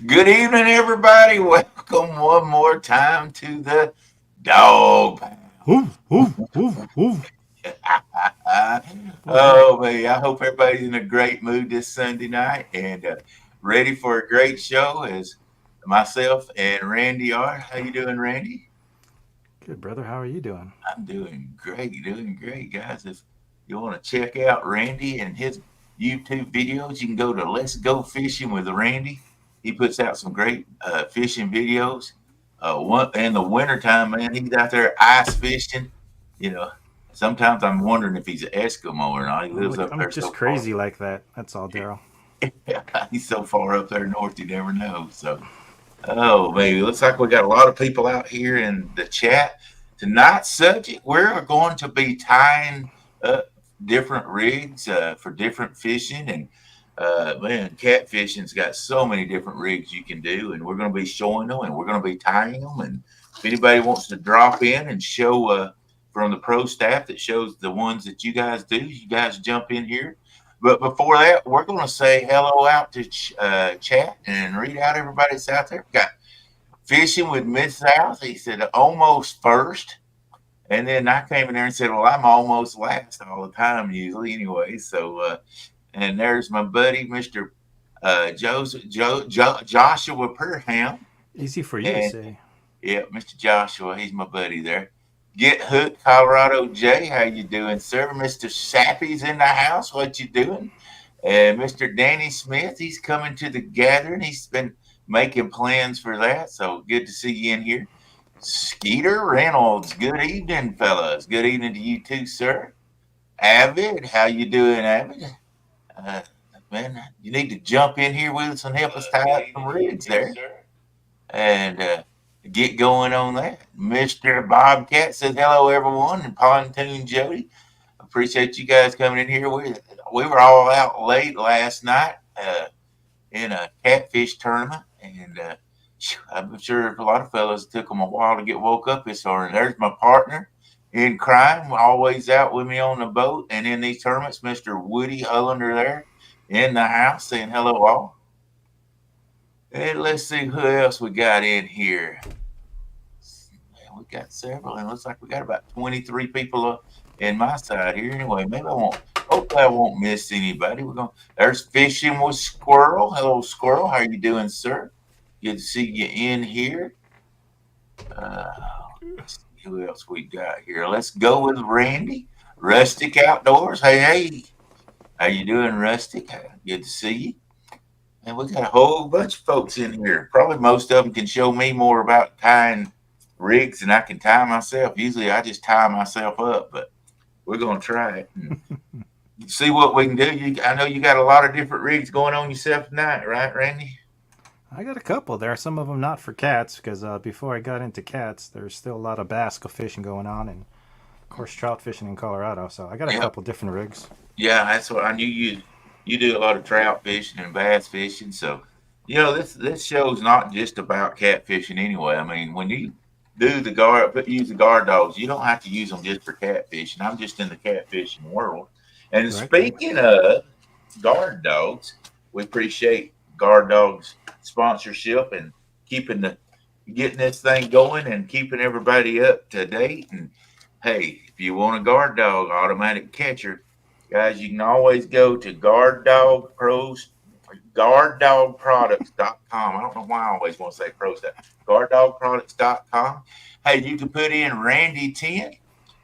Good evening, everybody. Welcome one more time to the Dog Pound. Oof, oof, oof, oof. What was that? Oh man, I hope everybody's in a great mood this Sunday night and ready for a great show. As myself and Randy are. How you doing, Randy? Good, brother. How are you doing? I'm doing great, guys. If you want to check out Randy and his YouTube videos, you can go to Let's Go Fishing with Randy. He puts out some great fishing videos. In the wintertime, man, he's out there ice fishing. You know, sometimes I'm wondering if he's an Eskimo or not. He I'm lives like up I'm there just so far. crazy like that. That's all, Daryl. He's so far up there north, you never know. So, oh, baby, looks like we got a lot of people out here in the chat. Tonight's subject, we're going to be tying up different rigs for different fishing. And man, catfishing's got so many different rigs you can do. And we're going to be showing them and we're going to be tying them. And if anybody wants to drop in and show from the pro staff that shows the ones that you guys do, you guys jump in here. But before that, we're going to say hello out to chat and read out everybody that's out there. We got Fishing with Mid South. He said almost first. And then I came in there and said, well, I'm almost last all the time, usually, anyway. So, and there's my buddy, Mr. Joshua Perham. Easy for you to And say. yeah, Mr. Joshua, he's my buddy there. Get Hooked, Colorado J. How you doing, sir? Mr. Sappy's in the house. What you doing? And Mr. Danny Smith, he's coming to the gathering. He's been making plans for that. So good to see you in here. Skeeter Reynolds, good evening, fellas. Good evening to you too, sir. Avid, how you doing, Avid? Uh, man, you need to jump in here with us and help us tie up some rigs there and get going on that. Mr. Bobcat says hello, everyone, and Pontoon Jody. Appreciate you guys coming in here. We were all out late last night in a catfish tournament, and I'm sure a lot of fellas took them a while to get woke up this morning. There's my partner in crime, always out with me on the boat and in these tournaments, Mr. Woody Hollander there in the house saying hello all. And let's see who else we got in here. Man, we got several, and it looks like we got about 23 people in my side here. Anyway, maybe I won't. Hopefully, I won't miss anybody. We're going. There's Fishing with Squirrel. Hello, Squirrel. How you doing, sir? Good to see you in here. Uh, let's see who else we got here. Let's go with Randy. Rustic Outdoors. Hey. How you doing, Rustic? Good to see you. And we got a whole bunch of folks in here. Probably most of them can show me more about tying rigs than I can tie myself. Usually I just tie myself up, but we're going to try it and see what we can do. I know you got a lot of different rigs going on yourself tonight, right, Randy? I got a couple. There are some of them not for cats because before I got into cats, there's still a lot of bass fishing going on and, of course, trout fishing in Colorado. So I got a Yeah, couple different rigs. yeah, that's what I knew. You do a lot of trout fishing and bass fishing, so this show's not just about catfishing anyway. I mean, when you do use the guard dogs, you don't have to use them just for catfishing. I'm just in the catfishing world. And Right, right. speaking of guard dogs, we appreciate guard dogs sponsorship and keeping the getting this thing going and keeping everybody up to date. And hey, if you want a guard dog automatic catcher, guys, you can always go to guarddogproducts.com. I don't know why I always want to say pro stuff. Guarddogproducts.com. Hey, you can put in Randy 10,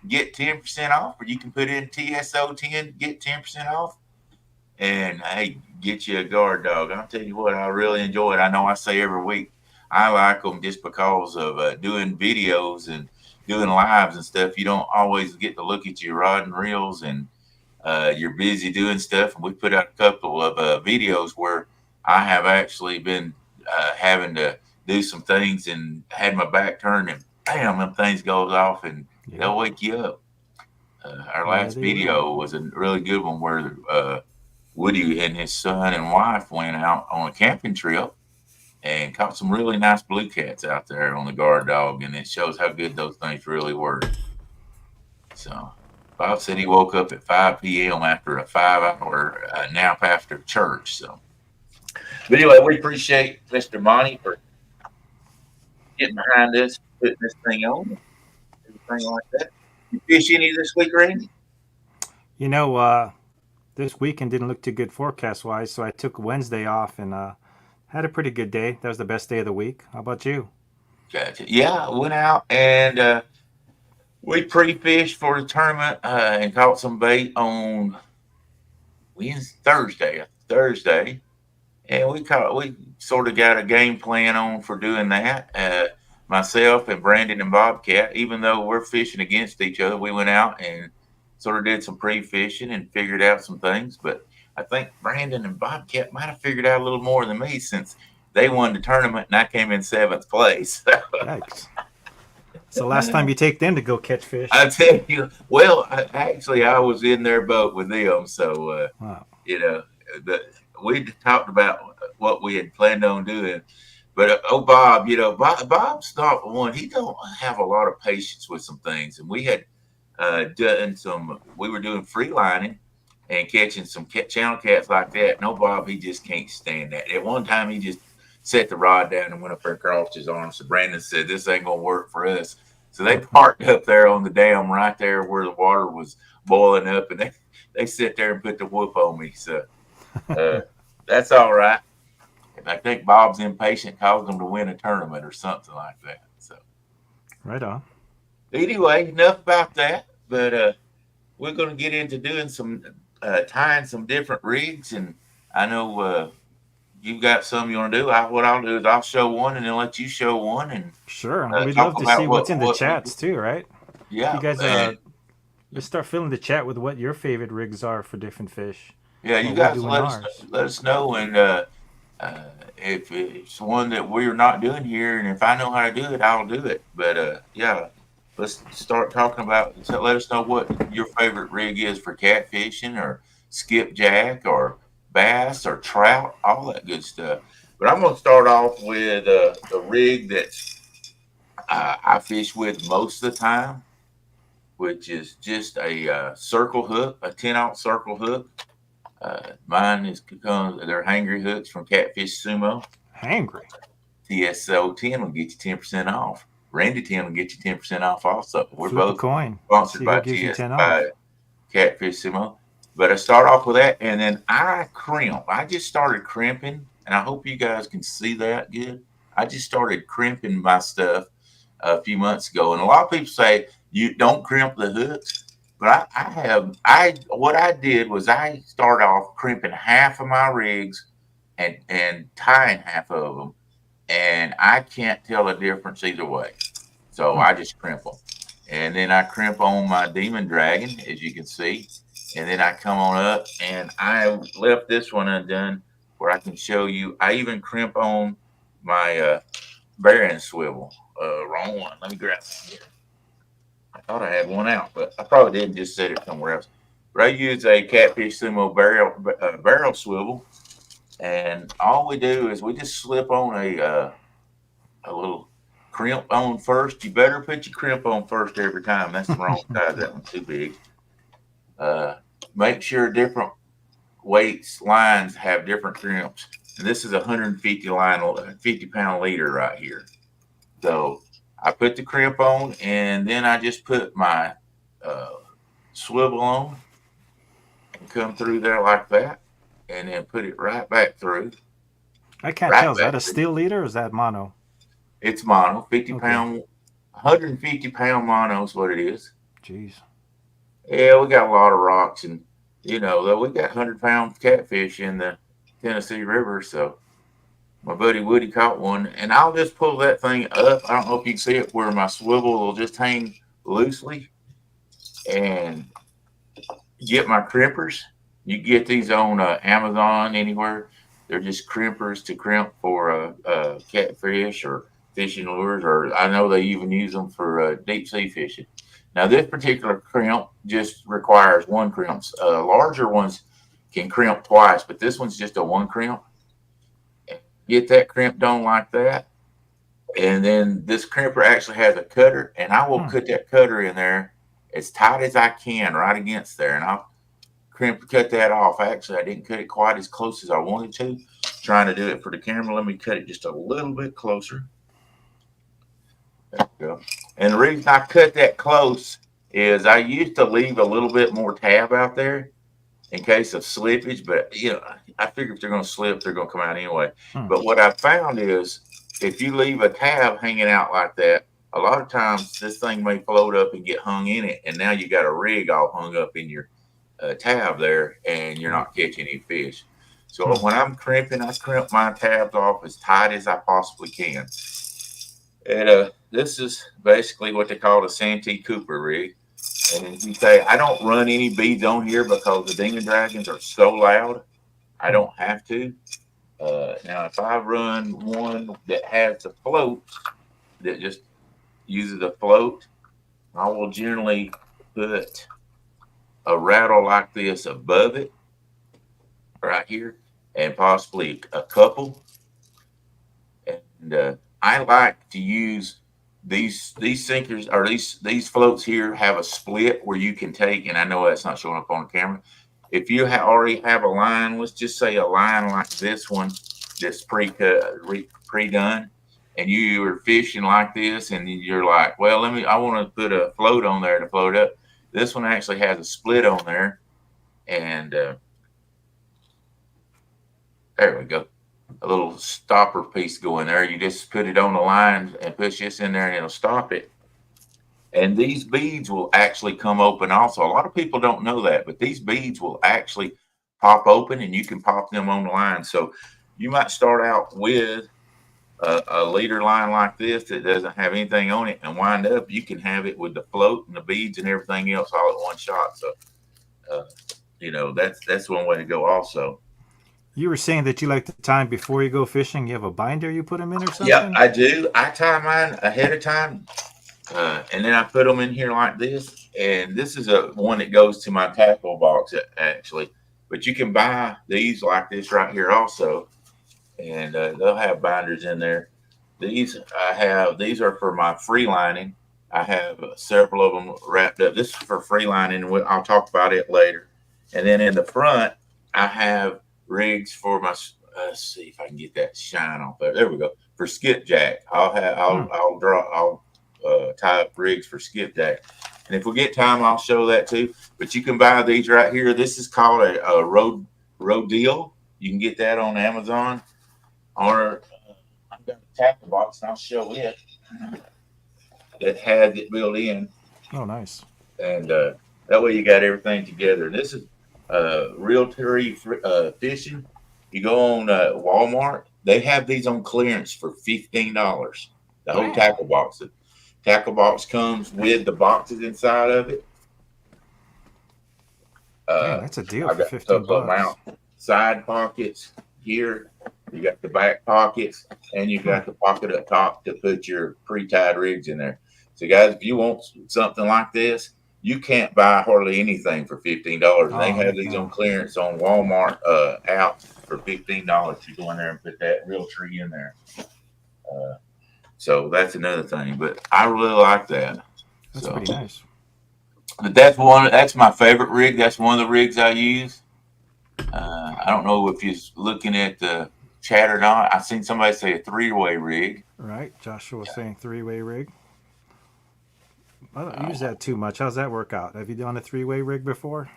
get 10% off, or you can put in TSO 10, get 10% off. And hey, get you a guard dog. I'll tell you what, I really enjoy it. I know I say every week I like them just because of doing videos and doing lives and stuff. You don't always get to look at your rod and reels and you're busy doing stuff, and we put out a couple of videos where I have actually been having to do some things and had my back turned, and bam, them things goes off, and Yeah. they'll wake you up. Our Yeah, last they will. video was a really good one where Woody and his son and wife went out on a camping trip and caught some really nice blue cats out there on the guard dog, and it shows how good those things really work. So Bob said he woke up at 5 p.m. after a 5-hour nap after church. So, but anyway, we appreciate Mr. Monty for getting behind us, putting this thing on, everything like that. You fish any this week, Randy? You know, this weekend didn't look too good forecast wise, so I took Wednesday off and had a pretty good day. That was the best day of the week. How about you? Gotcha. Yeah, I went out and we pre-fished for the tournament and caught some bait on Thursday, and we sort of got a game plan on for doing that. Myself and Brandon and Bobcat, even though we're fishing against each other, we went out and sort of did some pre-fishing and figured out some things. But I think Brandon and Bobcat might have figured out a little more than me since they won the tournament and I came in 7th place. Yikes. It's the last time you take them to go catch fish. I tell you, well, I was in their boat with them, so Wow. you know, we talked about what we had planned on doing. But Bob, Bob's not one. He don't have a lot of patience with some things, and we had done some. We were doing free lining and catching some channel cats like that. No, Bob, he just can't stand that. At one time, he just set the rod down and went up there and crossed his arms. So Brandon said, "This ain't gonna work for us." So they parked up there on the dam right there where the water was boiling up, and they sit there and put the whoop on me. So that's all right. And I think Bob's impatient caused them to win a tournament or something like that. So Right on. anyway, enough about that. But we're going to get into doing some tying some different rigs, and I know you've got some you want to do. What I'll do is I'll show one, and then let you show one, and Sure. We'd talk love to see about what's in the what we chats too, right? yeah You guys and let's start filling the chat with what your favorite rigs are for different fish. yeah. You What we guys do in ours. let us know, and if it's one that we're not doing here, and if I know how to do it, I'll do it. But yeah, let's start talking about. So let us know what your favorite rig is for catfishing, or skipjack, or bass, or trout, all that good stuff. But I'm going to start off with the rig that I fish with most of the time, which is just a circle hook, a 10-ounce circle hook. Mine is they're hangry hooks from Catfish Sumo. Hangry. TSO 10 will get you 10% off. Randy 10 will get you 10% off also. We're Flip a both coin. sponsored See by who gives you 10 off. by Catfish Sumo. But I start off with that, and then I crimp. I just started crimping, and I hope you guys can see that good. I just started crimping my stuff a few months ago, and a lot of people say you don't crimp the hooks, but what I did was I started off crimping half of my rigs and tying half of them, and I can't tell the difference either way. So I just crimp them, and then I crimp on my Demon Dragon, as you can see, and then I come on up, and I left this one undone where I can show you. I even crimp on my Baron swivel. Wrong one. Let me grab it here. I thought I had one out, but I probably didn't. Just set it somewhere else. But I use a Catfish Sumo barrel swivel, and all we do is we just slip on a little crimp on first. You better put your crimp on first every time. That's the wrong size. That one's too big. Make sure different weights lines have different crimps. And this is a 50-pound leader right here. So I put the crimp on, and then I just put my swivel on and come through there like that, and then put it right back through. I can't tell. Is that a steel leader or is that mono? It's mono, 50-pound, 150-pound mono is what it is. Jeez. Yeah, we got a lot of rocks, and though we got 100-pound catfish in the Tennessee River, so my buddy Woody caught one, and I'll just pull that thing up. I don't know if you can see it where my swivel will just hang loosely, and get my crimpers. You get these on Amazon anywhere. They're just crimpers to crimp for catfish or fishing lures, or I know they even use them for deep sea fishing. Now, this particular crimp just requires one crimp. Larger ones can crimp twice, but this one's just a one crimp. Get that crimped on like that, and then this crimper actually has a cutter, and I will Hmm. put that cutter in there as tight as I can right against there, and I'll cut that off. Actually, I didn't cut it quite as close as I wanted to. Trying to do it for the camera. Let me cut it just a little bit closer. There we go. And the reason I cut that close is I used to leave a little bit more tab out there in case of slippage, but I figure if they're going to slip, they're going to come out anyway. Hmm. But what I found is if you leave a tab hanging out like that, a lot of times this thing may float up and get hung in it, and now you got a rig all hung up in your tab there, and you're not catching any fish. So when I'm crimping, I crimp my tabs off as tight as I possibly can. And this is basically what they call the Santee Cooper rig. And as you say, I don't run any beads on here because the Demon Dragons are so loud. I don't have to. Now, if I run one that has the float, that just uses a float, I will generally put a rattle like this above it, right here, and possibly a couple. And I like to use these sinkers, or these floats here have a split where you can take, and I know that's not showing up on the camera. If you already have a line, let's just say a line like this one that's pre-done, and you are fishing like this, and you're like, well, I want to put a float on there to float up. This one actually has a split on there, and there we go. A little stopper piece going there. You just put it on the line and push this in there, and it'll stop it. And these beads will actually come open also. A lot of people don't know that, but these beads will actually pop open, and you can pop them on the line. So you might start out with a leader line like this that doesn't have anything on it, and wind up you can have it with the float and the beads and everything else all at one shot. So that's one way to go also. You were saying that you like the time before you go fishing. You have a binder you put them in or Yeah, something? I do. I tie mine ahead of time, and then I put them in here like this. And this is a one that goes to my tackle box actually. But you can buy these like this right here also, and they'll have binders in there. These are for my free lining. I have several of them wrapped up. This is for free lining. I'll talk about it later. And then in the front, I have rigs for my. Let's see if I can get that shine off there. There we go. For skipjack, Hmm. I'll tie up rigs for skipjack. And if we get time, I'll show that too. But you can buy these right here. This is called a road deal. You can get that on Amazon, or I've got a tackle box, and I'll show it that has it built in, Oh, nice. and that way you got everything together. And this is Realtree fishing. You go on Walmart, they have these on clearance for $15. The whole Wow. tackle box. The tackle box comes with the boxes inside of it. Dang, Uh, that's a deal I've for got a 15 couple of bucks. mount side pockets here. You got the back pockets, and you Hmm. got the pocket up top to put your pre-tied rigs in there. So, guys, if you want something like this, you can't buy hardly anything for $15. And they Oh, have heck these on no. clearance on Walmart out for $15. You go in there and put that Realtree in there. Uh, so that's another thing. But I really like that. That's So, pretty nice. but that's one. That's my favorite rig. That's one of the rigs I use. I don't know if you're looking at the chat or not. I seen somebody say a three-way rig. Right? Joshua was saying three-way rig. I don't use Uh, that too much. How's that work out? Have you done a three-way rig before?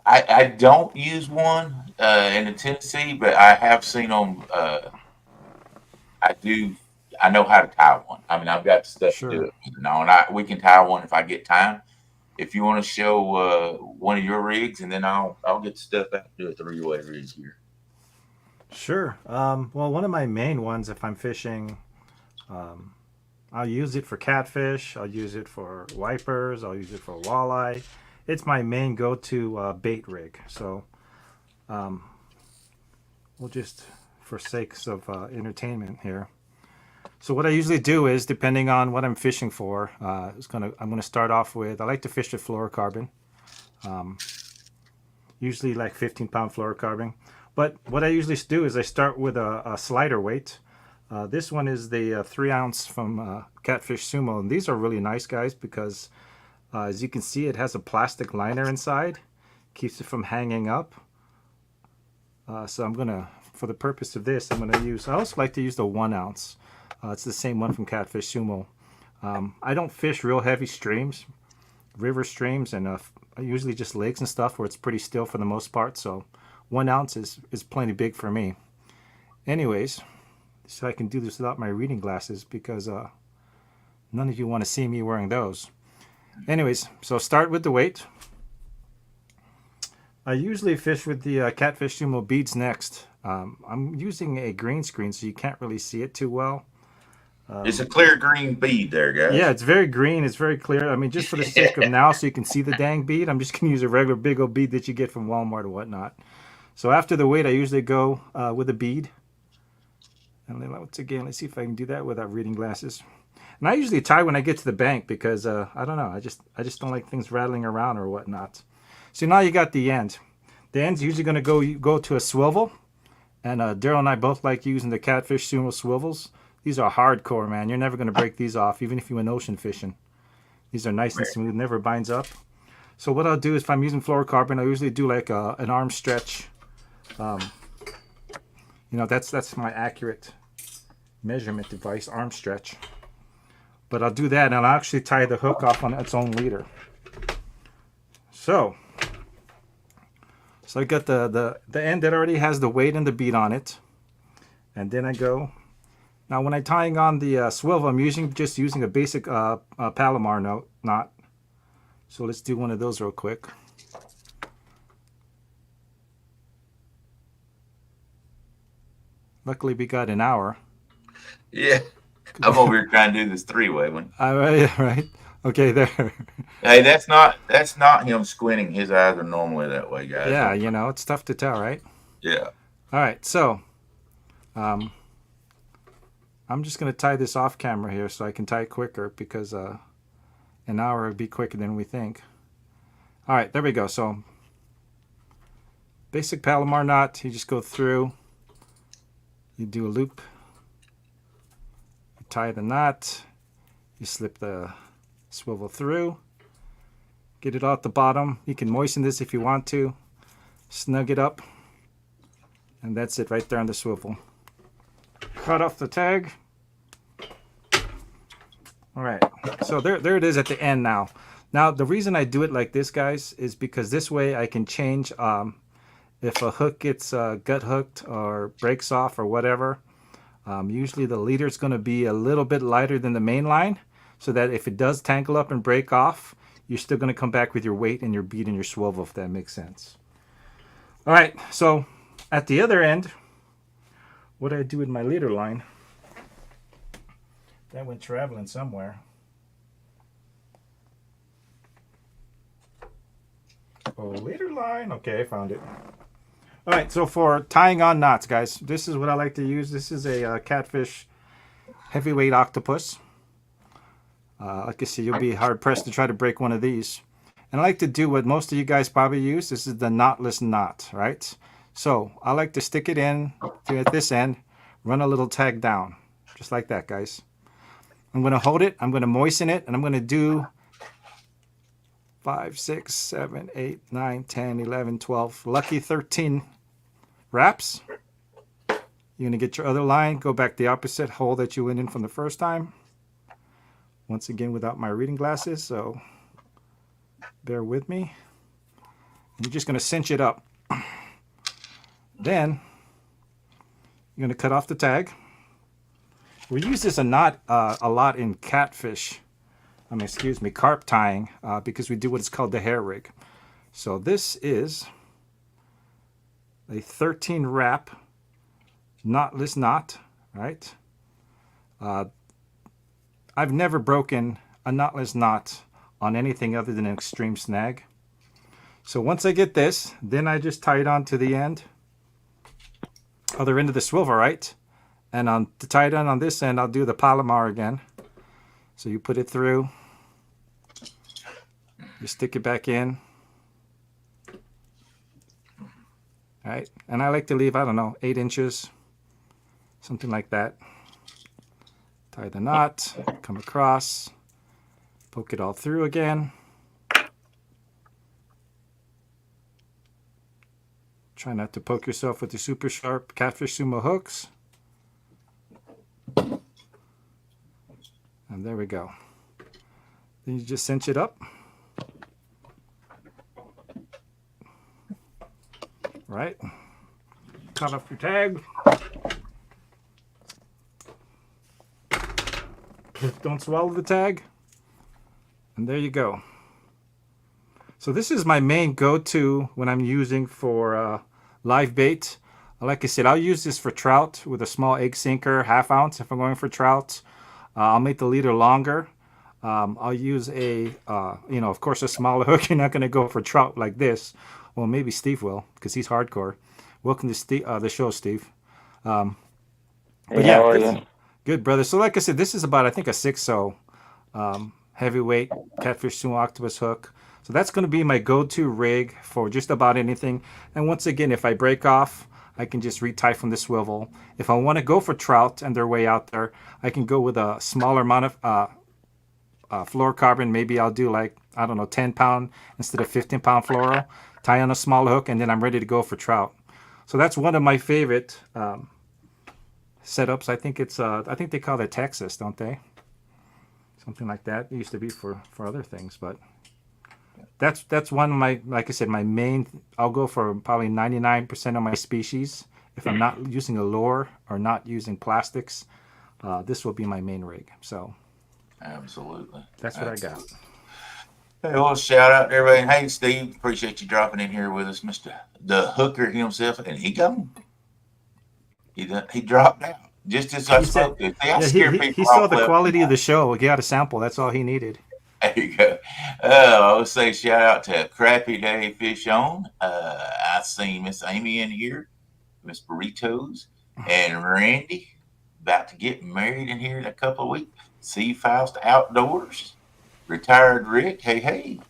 I don't use one in the Tennessee, but I have seen them. I do. I know how to tie one. I mean, I've got stuff to do Sure. it. And we can tie one if I get time. If you want to show one of your rigs, and then I'll get stuff out to do a three-way rig here. Sure. Well, one of my main ones, if I'm fishing, um, I'll use it for catfish. I'll use it for wipers. I'll use it for walleye. it's my main go-to bait rig. So we'll just, for sakes of entertainment here. So what I usually do is, depending on what I'm fishing for, I'm gonna start off with. I like to fish with fluorocarbon, usually like 15-pound fluorocarbon. But what I usually do is I start with a slider weight. This one is the 3-ounce from Catfish Sumo, and these are really nice, guys, because as you can see, it has a plastic liner inside, keeps it from hanging up. So I'm gonna, for the purpose of this, I'm gonna use. I also like to use the 1-ounce. It's the same one from Catfish Sumo. I don't fish real heavy streams, river streams, and usually just lakes and stuff where it's pretty still for the most part. So 1 ounce is plenty big for me. Anyways, so I can do this without my reading glasses because none of you want to see me wearing those. Anyways, so start with the weight. I usually fish with the Catfish Sumo beads next. I'm using a green screen, so you can't really see it too well. It's a clear green bead there, guys. Yeah, it's very green. It's very clear. I mean, just for the sake of now, so you can see the dang bead, I'm just going to use a regular big old bead that you get from Walmart or whatnot. So after the weight, I usually go with a bead. And then once again, let's see if I can do that without reading glasses. And I usually tie when I get to the bank because I don't know. I just don't like things rattling around or whatnot. So now you got the end. The end's usually going to go to a swivel. And Daryl and I both like using the Catfish Sumo swivels. These are hardcore, man. You're never going to break these off, even if you went ocean fishing. These are nice and smooth, never binds up. So what I'll do is, if I'm using fluorocarbon, I usually do like an arm stretch. That's my accurate measurement device, arm stretch. But I'll do that, and I'll actually tie the hook off on its own leader. So I got the end that already has the weight and the bead on it, and then I go. Now, when I'm tying on the swivel, I'm just using a basic Palomar knot. So let's do one of those real quick. Luckily, we got an hour. Yeah, I'm over here trying to do this 3-way one. Right. Okay, there. Hey, that's not him squinting. His eyes are normally that way, guys. Yeah, it's tough to tell, right? Yeah. All right, so I'm just going to tie this off camera here so I can tie it quicker because an hour would be quicker than we think. All right, there we go. So basic Palomar knot, you just go through, you do a loop, you tie the knot, you slip the swivel through, get it off the bottom. You can moisten this if you want to, snug it up, and that's it right there on the swivel. Cut off the tag. All right, so there it is at the end now. Now, the reason I do it like this, guys, is because this way I can change if a hook gets gut hooked or breaks off or whatever. Usually the leader is going to be a little bit lighter than the main line, so that if it does tangle up and break off, you're still going to come back with your weight and your bead and your swivel, if that makes sense. All right, so at the other end, what do I do with my leader line? That went traveling somewhere. Oh, leader line. Okay, I found it. All right, so for tying on knots, guys, this is what I like to use. This is a Catfish heavyweight octopus. Like I said, you'll be hard-pressed to try to break one of these. And I like to do what most of you guys probably use. This is the knotless knot, right? So I like to stick it in at this end, run a little tag down, just like that, guys. I'm going to hold it, I'm going to moisten it, and I'm going to do 5, 6, 7, 8, 9, 10, 11, 12, lucky 13 wraps. You're going to get your other line, go back the opposite hole that you went in from the first time. Once again, without my reading glasses, so bear with me. And you're just going to cinch it up. Then you're going to cut off the tag. We use this a lot in catfish. Carp tying because we do what is called the hair rig. So this is a 13 wrap knotless knot, right? I've never broken a knotless knot on anything other than an extreme snag. So once I get this, then I just tie it on to the other end of the swivel, right? And to tie it on this end, I'll do the Palomar again. So you put it through, you stick it back in. All right, and I like to leave, I don't know, 8 inches, something like that. Tie the knot, come across, poke it all through again. Try not to poke yourself with the super sharp Catfish Sumo hooks. And there we go. Then you just cinch it up. Right. Cut off your tag. Don't swallow the tag. And there you go. So this is my main go-to when I'm using for live bait. Like I said, I'll use this for trout with a small egg sinker, 1/2 ounce if I'm going for trout. I'll make the leader longer. I'll use of course, a smaller hook. You're not going to go for trout like this. Well, maybe Steve will, because he's hardcore. Welcome to the show, Steve. But Hey, how are you? Good, brother. So like I said, this is about, I think, a 6-0 heavyweight Catfish Sumo octopus hook. So that's going to be my go-to rig for just about anything. And once again, if I break off, I can just retie from the swivel. If I want to go for trout and they're way out there, I can go with a smaller amount of fluorocarbon. Maybe I'll do 10 pound instead of 15 pound fluoro. Tie on a small hook, and then I'm ready to go for trout. So that's one of my favorite setups. I think they call it Texas, don't they? Something like that. It used to be for other things, but that's one of my, like I said, my main. I'll go for probably 99% of my species. If I'm not using a lure or not using plastics, this will be my main rig. So Absolutely. that's what I got. Hey, well, shout out to everybody. Hey, Steve, appreciate you dropping in here with us, Mr. the Hooker himself, and he gone. He dropped out just as I spoke to. See, I scare people He saw off the left quality and of the show. He got a sample. That's all he needed. right. There you go. I would say shout out to Crappy Day Fish On. I seen Miss Amy in here, Miss Burritos, and Randy about to get married in here in a couple of weeks. Sea Faust Outdoors. Retired Rick, hey,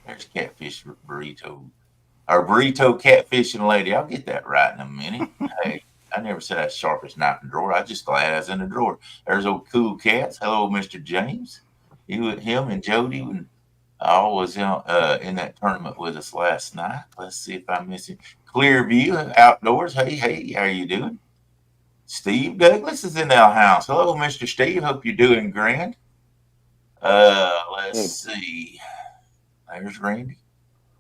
there's Catfish Burrito. Our Burrito Catfishing Lady. I'll get that right in a minute. Hey, I never said I was sharpest knife in the drawer. I was just glad I was in the drawer. There's old Cool Cats. Hello, Mr. James. Him and Jody when I was in that tournament with us last night. Let's see if I'm missing. Clearview Outdoors. Hey, how you doing? Steve Douglas is in our house. Hello, Mr. Steve. Hope you're doing grand. Let's see. There's Randy.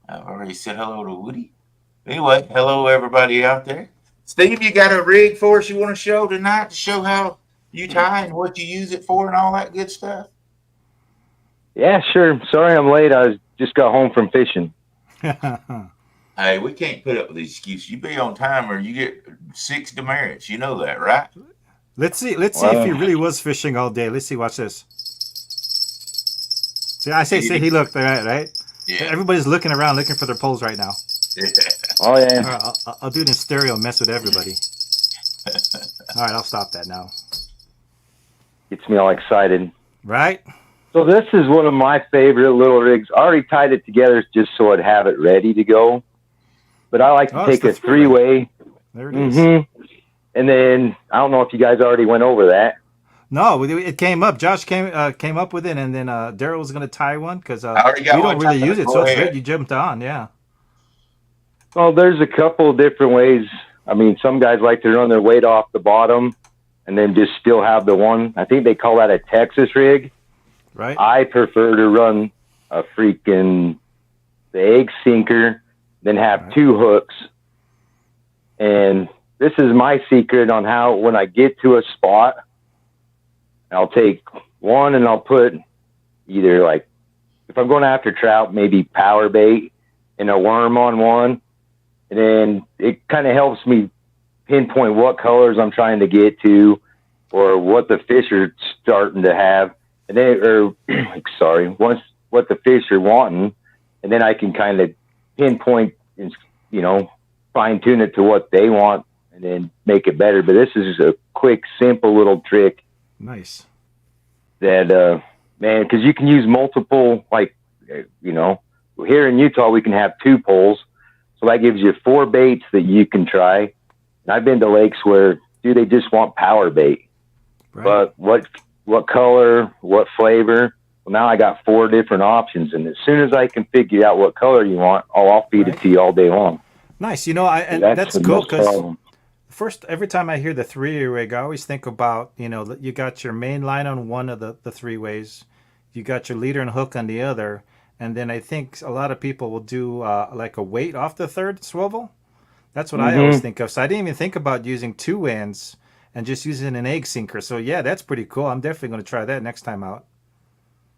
I've already said hello to Woody. Anyway, hello everybody out there. Steve, you got a rig for us you want to show tonight to show how you tie and what you use it for and all that good stuff? Yeah, sure. Sorry I'm late. I just got home from fishing. Hey, we can't put up with these excuses. You be on time or you get 6 demerits. You know that, right? Let's see if he really was fishing all day. Let's see. Watch this. See, I say he looked right. Yeah. Everybody's looking around, looking for their poles right now. Yeah. Oh, yeah. All right, I'll do it in stereo, mess with everybody. All right, I'll stop that now. Gets me all excited. Right? So this is one of my favorite little rigs. I already tied it together just so I'd have it ready to go. But I like to take a three-way. There it is. And then, I don't know if you guys already went over that. No, it came up. Josh came up with it, and then Daryl was going to tie one because we don't really use it, so it's great you jumped on, yeah. Well, there's a couple of different ways. I mean, some guys like to run their weight off the bottom and then just still have the one. I think they call that a Texas rig. Right. I prefer to run a freaking the egg sinker, then have 2 hooks. And this is my secret on how, when I get to a spot, I'll take one and I'll put either, like, if I'm going after trout, maybe power bait and a worm on one. And then it kind of helps me pinpoint what colors I'm trying to get to or what the fish are starting to have. And then, once what the fish are wanting. And then I can kind of pinpoint and, fine tune it to what they want and then make it better. But this is just a quick, simple little trick Nice. that, man, because you can use multiple, like, here in Utah, we can have 2 poles. So that gives you 4 baits that you can try. And I've been to lakes where, dude, they just want power bait. Right. But what color, what flavor? Well, now I got 4 different options. And as soon as I can figure out what color you want, I'll feed it to you all day long. Nice. And that's the cool most because problem. first, every time I hear the 3-way rig, I always think about, you got your main line on one of the 3-ways, you got your leader and hook on the other, and then I think a lot of people will do like a weight off the third swivel. That's what I always think of. So I didn't even think about using 2 ends and just using an egg sinker. So yeah, that's pretty cool. I'm definitely going to try that next time out.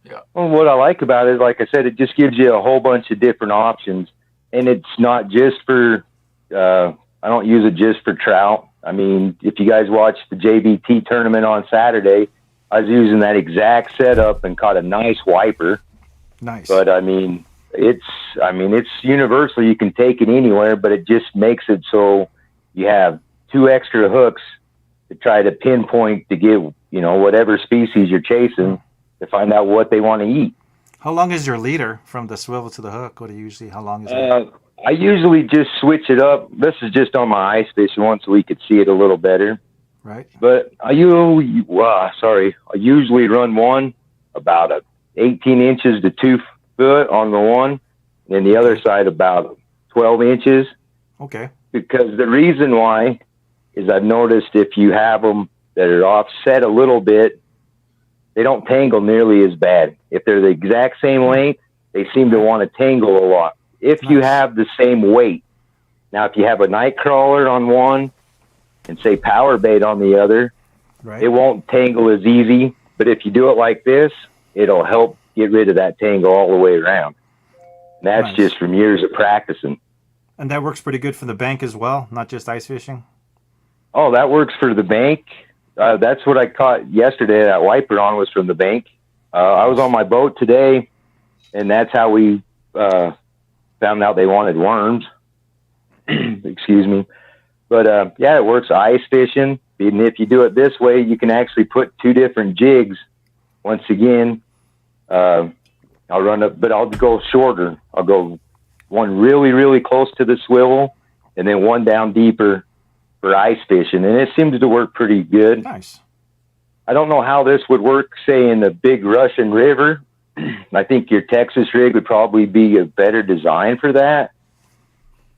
Yeah. Well, what I like about it, like I said, it just gives you a whole bunch of different options. And it's not just for, I don't use it just for trout. I mean, if you guys watched the JBT tournament on Saturday, I was using that exact setup and caught a nice wiper. Nice. But it's universal. You can take it anywhere, but it just makes it so you have 2 extra hooks to try to pinpoint to get, whatever species you're chasing to find out what they want to eat. How long is your leader from the swivel to the hook? How long is it? I usually just switch it up. This is just on my ice fishing one so we could see it a little better. Right. But I usually run one about 18 inches to 2 foot on the one, and the other side about 12 inches. Okay. Because the reason why is I've noticed if you have them that are offset a little bit, they don't tangle nearly as bad. If they're the exact same length, they seem to want to tangle a lot. If you have the same weight. Now, if you have a night crawler on one and say power bait on the other, right, it won't tangle as easy. But if you do it like this, it'll help get rid of that tangle all the way around. And that's just from years of practicing. And that works pretty good for the bank as well, not just ice fishing? Oh, that works for the bank. That's what I caught yesterday. That wiper on was from the bank. I was on my boat today, and that's how we found out they wanted worms. Excuse me. But, yeah, it works ice fishing. And if you do it this way, you can actually put 2 different jigs. Once again, I'll run up, but I'll go shorter. I'll go one really, really close to the swivel, and then one down deeper for ice fishing. And it seems to work pretty good. Nice. I don't know how this would work, say, in the big Russian River. I think your Texas rig would probably be a better design for that.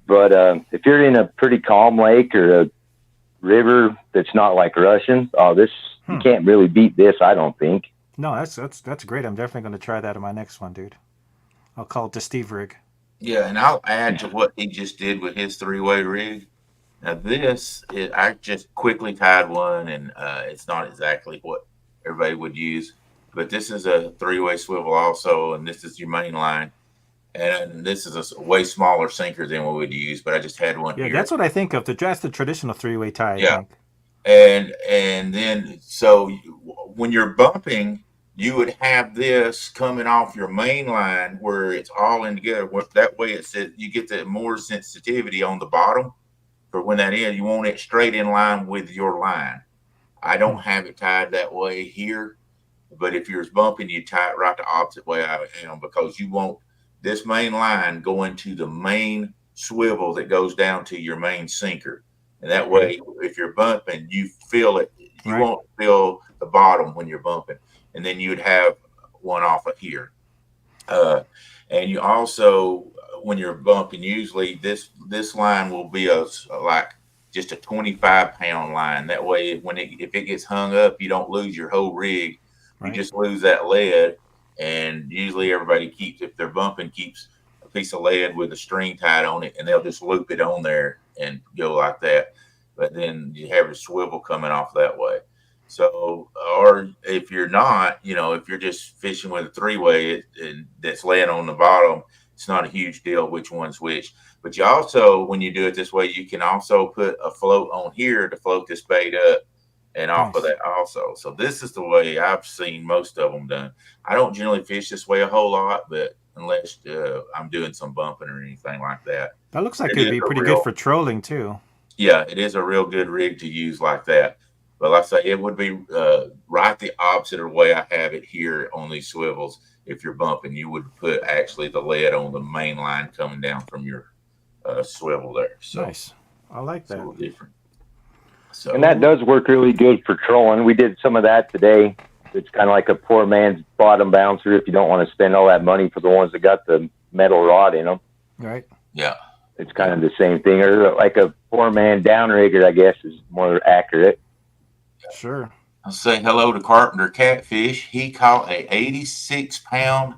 But if you're in a pretty calm lake or a river that's not like Russian, you can't really beat this, I don't think. No, that's great. I'm definitely going to try that in my next one, dude. I'll call it the Steve rig. Yeah, and I'll add to what he just did with his 3-way rig. Now I just quickly tied one, and it's not exactly what everybody would use, but this is a 3-way swivel also, and this is your main line, and this is a way smaller sinker than what we'd use, but I just had one here. Yeah, that's what I think of. That's the traditional 3-way tie. Yeah, I think. And then so when you're bumping, you would have this coming off your main line where it's all in together. That way you get the more sensitivity on the bottom. For when that is, you want it straight in line with your line. I don't have it tied that way here, but if you're bumping, you tie it right the opposite way I am, because you want this main line going to the main swivel that goes down to your main sinker. And that way, if you're bumping, you feel it. You won't feel the bottom when you're bumping. And then you'd have one off of here. And you also, when you're bumping, usually this line will be like just a 25-pound line. That way, if it gets hung up, you don't lose your whole rig. You just lose that lead. And usually everybody if they're bumping, keeps a piece of lead with a string tied on it, and they'll just loop it on there and go like that. But then you have a swivel coming off that way. So, or if you're not, if you're just fishing with a 3-way that's laying on the bottom, it's not a huge deal which one's which. But you also, when you do it this way, you can also put a float on here to float this bait up and off of that also. So this is the way I've seen most of them done. I don't generally fish this way a whole lot, but unless I'm doing some bumping or anything like that. That looks like It it'd is be a pretty real, good for trolling too. yeah, it is a real good rig to use like that. But like I say, it would be right the opposite of the way I have it here on these swivels. If you're bumping, you would put actually the lead on the main line coming down from your swivel there. So Nice. I like it's a that. little different. And So that does work really good for trolling. We did some of that today. It's kind of like a poor man's bottom bouncer if you don't want to spend all that money for the ones that got the metal rod in them. Right. yeah, It's kind of the same thing. Or like a poor man downrigger, I guess, is more accurate. Sure. I'll say hello to Carpenter Catfish. He caught a 86-pound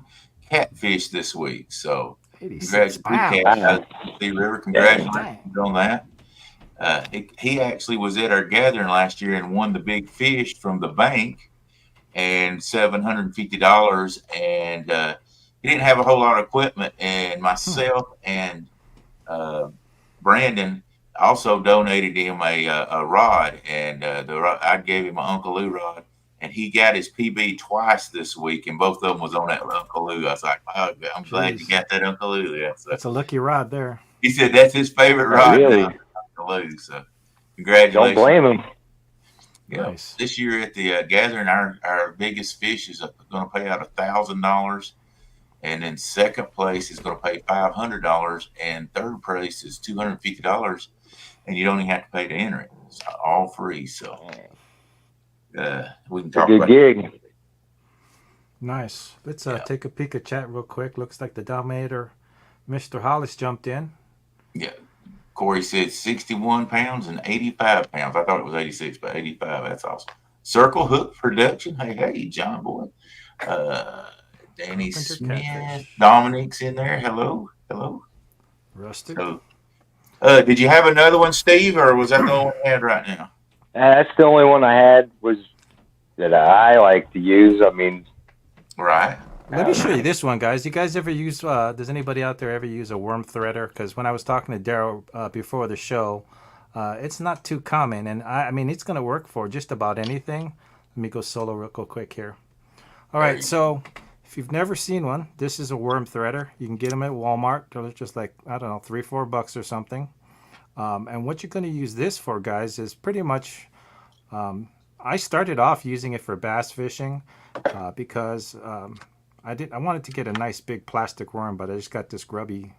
catfish this week. So 86 congratulations, pounds. Sea River. Congratulations Dang. on that. He actually was at our gathering last year and won the big fish from the bank and $750. And he didn't have a whole lot of equipment. And myself and Brandon also donated him a rod. And I gave him an Uncle Lou rod. And he got his PB twice this week, and both of them was on that Uncle Lou. I was like, oh, I'm glad you got that Uncle Lou. Yeah, so That's a lucky rod there. he said that's his favorite rod. Really? Now, Uncle Lou. So congratulations. Don't blame him. Yeah. Nice. This year at the gathering, our biggest fish is going to pay out $1,000, and then second place is going to pay $500, and third place is $250, and you don't even have to pay to enter it. It's all free. So we can It's a talk good about gig. Nice. Let's Yeah. take a peek at chat real quick. Looks like the Dominator, Mr. Hollis, jumped in. Yeah. Corey said 61 pounds and 85 pounds. I thought it was 86, but 85. That's awesome. Circle Hook Production. Hey, John Boy. Danny Carpenter Smith. Catfish. Dominic's in there. Hello. Rustic. So, did you have another one, Steve, or was that the only one you had right now? That's the only one I had was that I like to use. I mean, Right. Let me show you this one, guys. You guys ever use, does anybody out there ever use a worm threader? Because when I was talking to Daryl before the show, it's not too common. And I mean, it's going to work for just about anything. Let me go solo real quick here. All right, so if you've never seen one, this is a worm threader. You can get them at Walmart. They're just like, I don't know, $3-4 or something. And what you're going to use this for, guys, is pretty much, I started off using it for bass fishing because I wanted to get a nice big plastic worm, but I just got this grubby,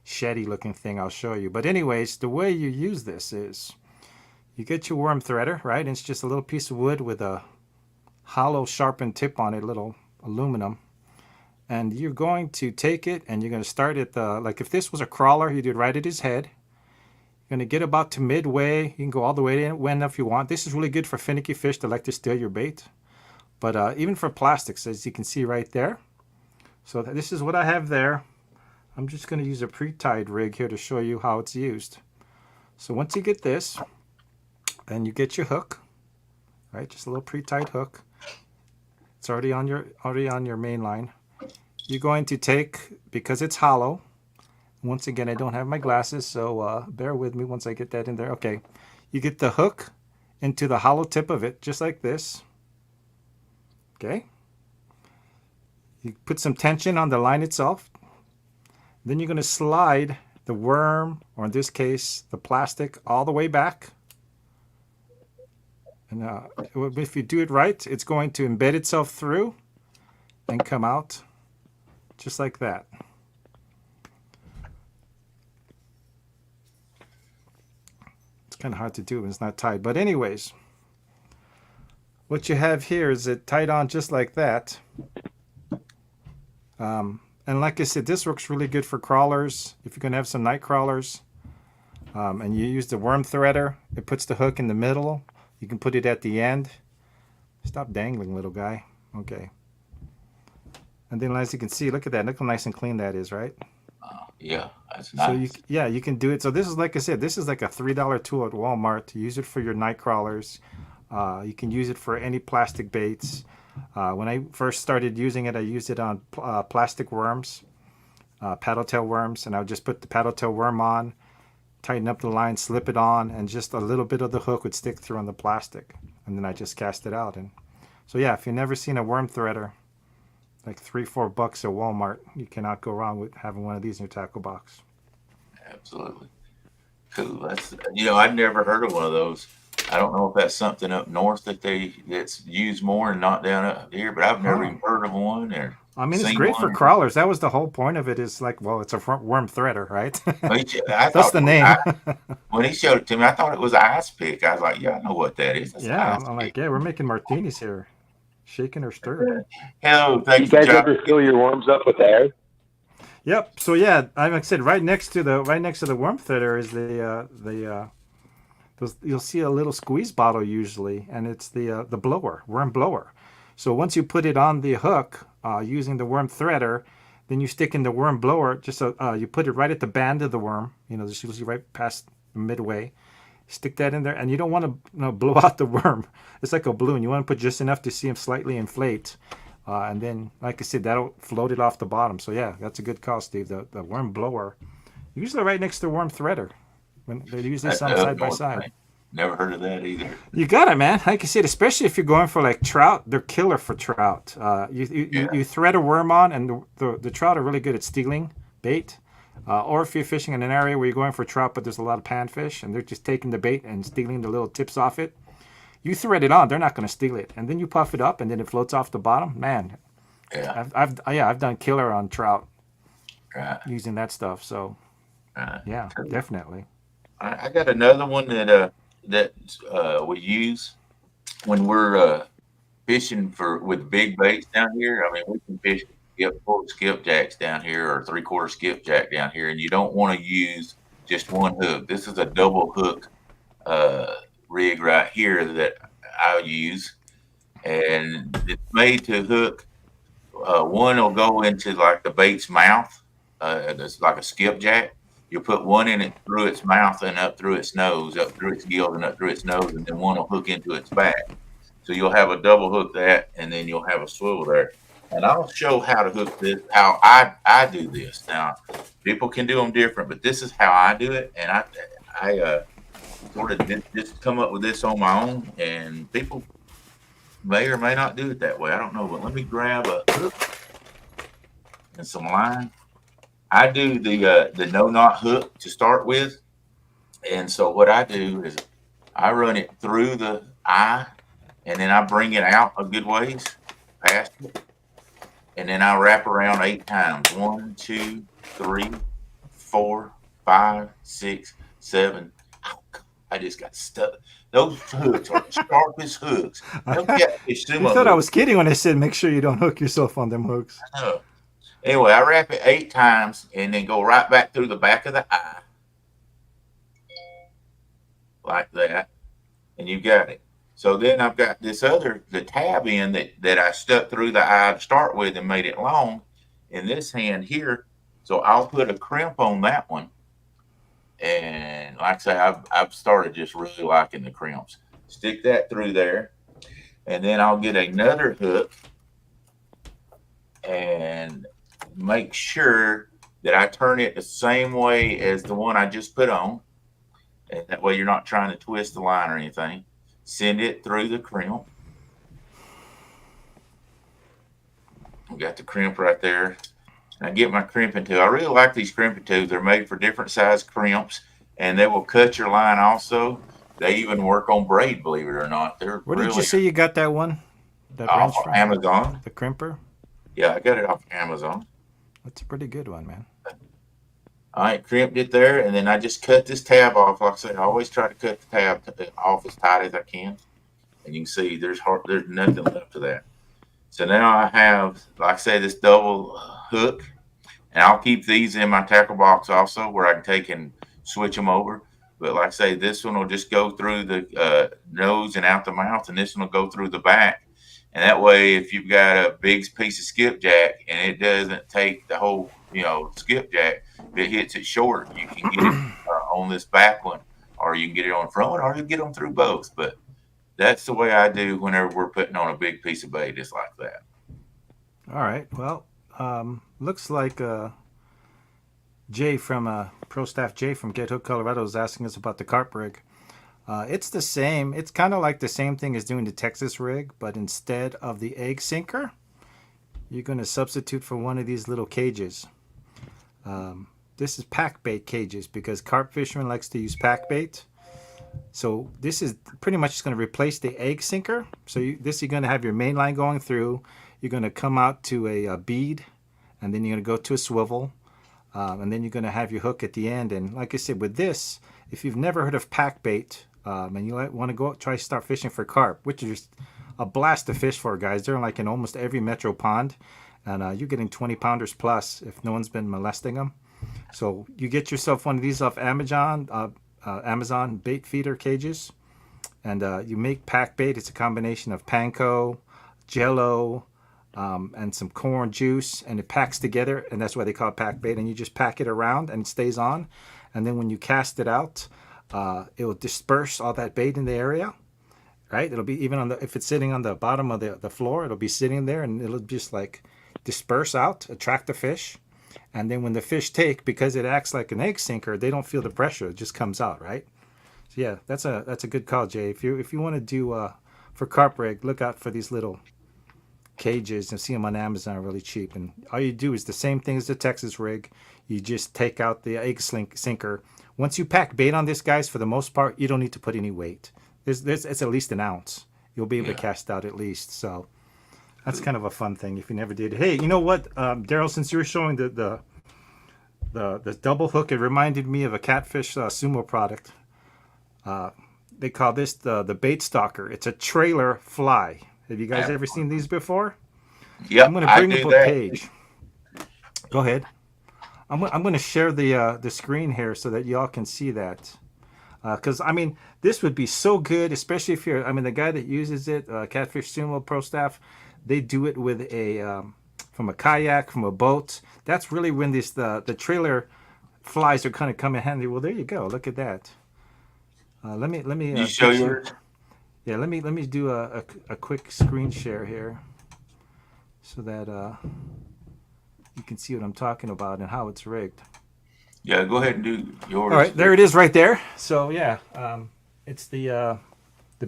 sheddy looking thing I'll show you. But anyways, the way you use this is you get your worm threader, right? And it's just a little piece of wood with a hollow sharpened tip on it, little aluminum. And you're going to take it and you're going to start at the, like if this was a crawler, you do it right at his head. You're going to get about to midway. You can go all the way in if you want. This is really good for finicky fish that like to steal your bait. But even for plastics, as you can see right there. So this is what I have there. I'm just going to use a pre-tied rig here to show you how it's used. So once you get this, and you get your hook, right? Just a little pre-tied hook. It's already on your main line. You're going to take, because it's hollow. Once again, I don't have my glasses, so bear with me once I get that in there. Okay, you get the hook into the hollow tip of it, just like this. Okay. You put some tension on the line itself. Then you're going to slide the worm, or in this case, the plastic, all the way back. And if you do it right, it's going to embed itself through and come out just like that. It's kind of hard to do when it's not tied. But anyways, what you have here is it tied on just like that. And like I said, this works really good for crawlers. If you're going to have some night crawlers and you use the worm threader, it puts the hook in the middle. You can put it at the end. Stop dangling, little guy. Okay. And then as you can see, look at that. Look how nice and clean that is, right? Yeah, that's nice. So you can do it. So this is, like I said, this is like a $3 tool at Walmart to use it for your night crawlers. You can use it for any plastic baits. When I first started using it, I used it on plastic worms, paddle tail worms, and I would just put the paddle tail worm on, tighten up the line, slip it on, and just a little bit of the hook would stick through on the plastic, and then I just cast it out. And so yeah, if you've never seen a worm threader, like $3-4 at Walmart. You cannot go wrong with having one of these in your tackle box. Absolutely. Cool. I'd never heard of one of those. I don't know if that's something up north that's used more and not down up here, but I've never Huh. even heard of one or I mean, it's seen great for one. crawlers. That was the whole point of it. Is like, well, it's a worm threader, right? I That's thought the name. when he showed it to me, I thought it was ice pick. I was like, yeah, I know what that is. That's Yeah, ice I'm like, pick. yeah, we're making martinis here, shaken or stirred. Hello, You thank you, guys John. ever fill your worms up with air? Yep. So yeah, like I said, right next to the worm threader is you'll see a little squeeze bottle usually, and it's the worm blower. So once you put it on the hook using the worm threader, then you stick in the worm blower. Just you put it right at the band of the worm. Just usually right past midway. Stick that in there, and you don't want to blow out the worm. It's like a balloon. You want to put just enough to see him slightly inflate, and then, like I said, that'll float it off the bottom. So yeah, that's a good call, Steve. The worm blower, usually right next to the worm threader. When they're usually some side by side. Never heard of that either. You got it, man. Like I said, especially if you're going for like trout, they're killer for trout. You thread a worm on, and the trout are really good at stealing bait. Or if you're fishing in an area where you're going for trout, but there's a lot of panfish, and they're just taking the bait and stealing the little tips off it, you thread it on. They're not going to steal it, and then you puff it up, and then it floats off the bottom. Man, Yeah. I've done killer on trout Right. using that stuff. So Right. yeah, Cool. definitely. I got another one that we use when we're fishing with big baits down here. I mean, we can fish full skipjacks down here or 3/4 skipjack down here, and you don't want to use just one hook. This is a double hook rig right here that I use, and it's made to hook. One will go into like the bait's mouth. It's like a skipjack. You put one in it through its mouth and up through its nose, up through its gills and up through its nose, and then one will hook into its back. So you'll have a double hook that, and then you'll have a swivel there. And I'll show how to hook this, how I do this. Now, people can do them different, but this is how I do it. And I sort of just come up with this on my own, and people may or may not do it that way. I don't know, but let me grab a hook and some line. I do the no knot hook to start with, and so what I do is I run it through the eye, and then I bring it out a good ways past it, and then I wrap around 8 times. 1, 2, 3, 4, 5, 6, 7. Oh, I just got stuck. Those hooks are sharpest hooks. No catfish You sumo thought I hooks. was kidding when I said make sure you don't hook yourself on them hooks. No. Anyway, I wrap it 8 times and then go right back through the back of the eye. Like that. And you got it. So then I've got the tab end that I stuck through the eye to start with and made it long in this hand here. So I'll put a crimp on that one. And like I say, I've started just really liking the crimps. Stick that through there. And then I'll get another hook and make sure that I turn it the same way as the one I just put on. And that way you're not trying to twist the line or anything. Send it through the crimp. We got the crimp right there. I get my crimping tool. I really like these crimping tools. They're made for different size crimps, and they will cut your line also. They even work on braid, believe it or not. They're Where really did you say you got that one? That off wrench from? Amazon. The crimper? Yeah, I got it off Amazon. That's a pretty good one, man. I crimped it there, and then I just cut this tab off. Like I said, I always try to cut the tab off as tight as I can. And you can see there's nothing left to that. So now I have, like I say, this double hook, and I'll keep these in my tackle box also, where I can take and switch them over. But like I say, this one will just go through the nose and out the mouth, and this one will go through the back. And that way, if you've got a big piece of skipjack and it doesn't take the whole, skipjack, if it hits it short, you can get it on this back one, or you can get it on the front one, or you can get them through both. But that's the way I do whenever we're putting on a big piece of bait. It's like that. All right. Well, looks like Jay from Pro Staff Jay from Get Hook, Colorado is asking us about the carp rig. It's the same. It's kind of like the same thing as doing the Texas rig, but instead of the egg sinker, you're going to substitute for one of these little cages. This is pack bait cages because carp fishermen likes to use pack bait. So this is pretty much just going to replace the egg sinker. So you're going to have your main line going through. You're going to come out to a bead, and then you're going to go to a swivel, and then you're going to have your hook at the end. And like I said, with this, if you've never heard of pack bait, and you want to go try to start fishing for carp, which is a blast to fish for, guys. They're like in almost every metro pond, and you're getting 20 pounders plus if no one's been molesting them. So you get yourself one of these off Amazon, Amazon bait feeder cages, and you make pack bait. It's a combination of panko, Jello, and some corn juice, and it packs together, and that's why they call it pack bait. And you just pack it around, and it stays on. And then when you cast it out, it will disperse all that bait in the area. Right? It'll be even on the if it's sitting on the bottom of the floor, it'll be sitting there, and it'll just like disperse out, attract the fish. And then when the fish take, because it acts like an egg sinker, they don't feel the pressure. It just comes out, right? So yeah, that's a good call, Jay. If you want to do for carp rig, look out for these little cages and see them on Amazon really cheap. And all you do is the same thing as the Texas rig. You just take out the egg sinker. Once you pack bait on this, guys, for the most part, you don't need to put any weight. It's at least an ounce. You'll be able to cast out at least. So that's kind of a fun thing if you never did. Hey, you know what, Daryl? Since you were showing the double hook, it reminded me of a Catfish Sumo product. They call this the bait stalker. It's a trailer fly. Have you guys ever seen these before? Yeah, I'm going to bring up a page. Go ahead. I'm going to share the screen here so that y'all can see that. Because I mean, this would be so good, especially if you're. I mean, the guy that uses it, Catfish Sumo Pro Staff, they do it with from a kayak, from a boat. That's really when the trailer flies are kind of come in handy. Well, there you go. Look at that. Let me. You show yours. Yeah, let me do a quick screen share here, so that you can see what I'm talking about and how it's rigged. Yeah, go ahead and do yours. All right, there it is right there. So yeah, it's the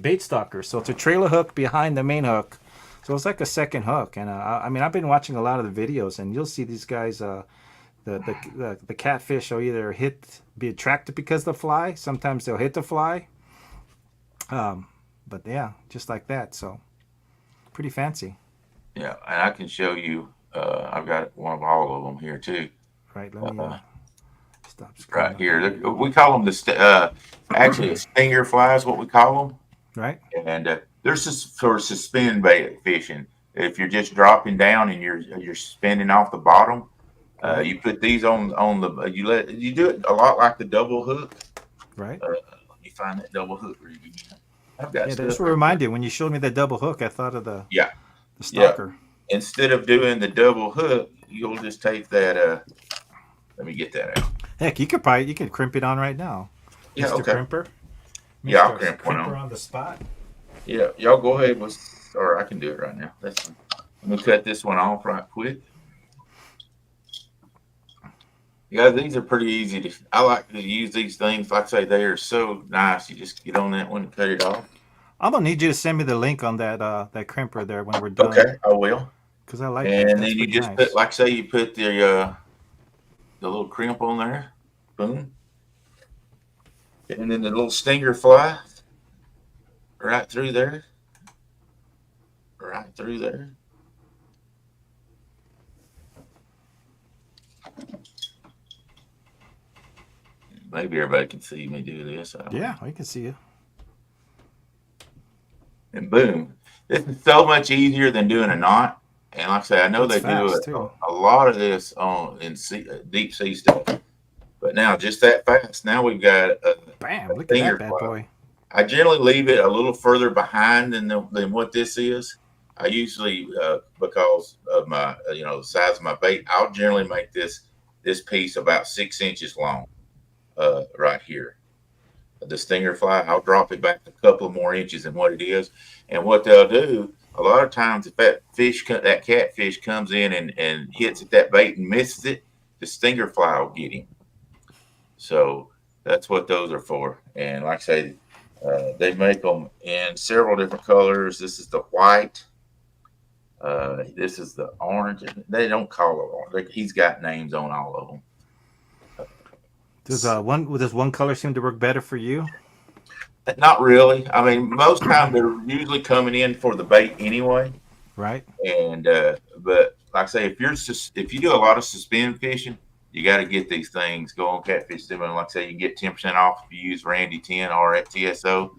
bait stalker. So it's a trailer hook behind the main hook. So it's like a second hook. And I mean, I've been watching a lot of the videos, and you'll see these guys. The catfish will either be attracted because of the fly. Sometimes they'll hit the fly. But yeah, just like that. So pretty fancy. Yeah, and I can show you. I've got one of all of them here too. Right. Let me. Stop right here. We call them actually a stinger fly is what we call them. Right. And they're just for suspend bait fishing. If you're just dropping down and you're spinning off the bottom, you put these on the you do it a lot like the double hook. Right. Let me find that double hook rig again. I've got that's what reminded. When you showed me that double hook, I thought of the stalker. Yeah. Instead of doing the double hook, you'll just take that. Let me get that out. Heck, you could crimp it on right now. Yeah, Mr. okay. Crimper. Yeah, I'll crimp one on the spot. Yeah, y'all go ahead or I can do it right now. That's fine. I'm gonna cut this one off right quick. Yeah, these are pretty easy I like to use these things. Like I say, they are so nice. You just get on that one and cut it off. I'm gonna need you to send me the link on that crimper there when we're done. Okay, I will. Because I like and that. then you just put, like say, you put the little crimp on there, boom, and then the little stinger fly right through there, Maybe everybody can see me do this. Yeah, I can see you. And boom, this is so much easier than doing a knot. And like I say, I know they do a lot of this in deep sea stuff. But now, just that fast, now we've got bam! Look at that bad boy. I generally leave it a little further behind than what this is. I usually, because of my the size of my bait, I'll generally make this piece about 6 inches long, right here. The stinger fly, I'll drop it back a couple of more inches than what it is. And what they'll do, a lot of times, if that catfish comes in and hits at that bait and misses it, the stinger fly will get him. So that's what those are for. And like I say, they make them in several different colors. This is the white. This is the orange. They don't call it orange. He's got names on all of them. Does one color seem to work better for you? Not really. I mean, most time they're usually coming in for the bait anyway. Right. And but like I say, if you do a lot of suspend fishing, you got to get these things. Go on Catfish Simulator. Like I say, you can get 10% off if you use Randy 10 or at TSO.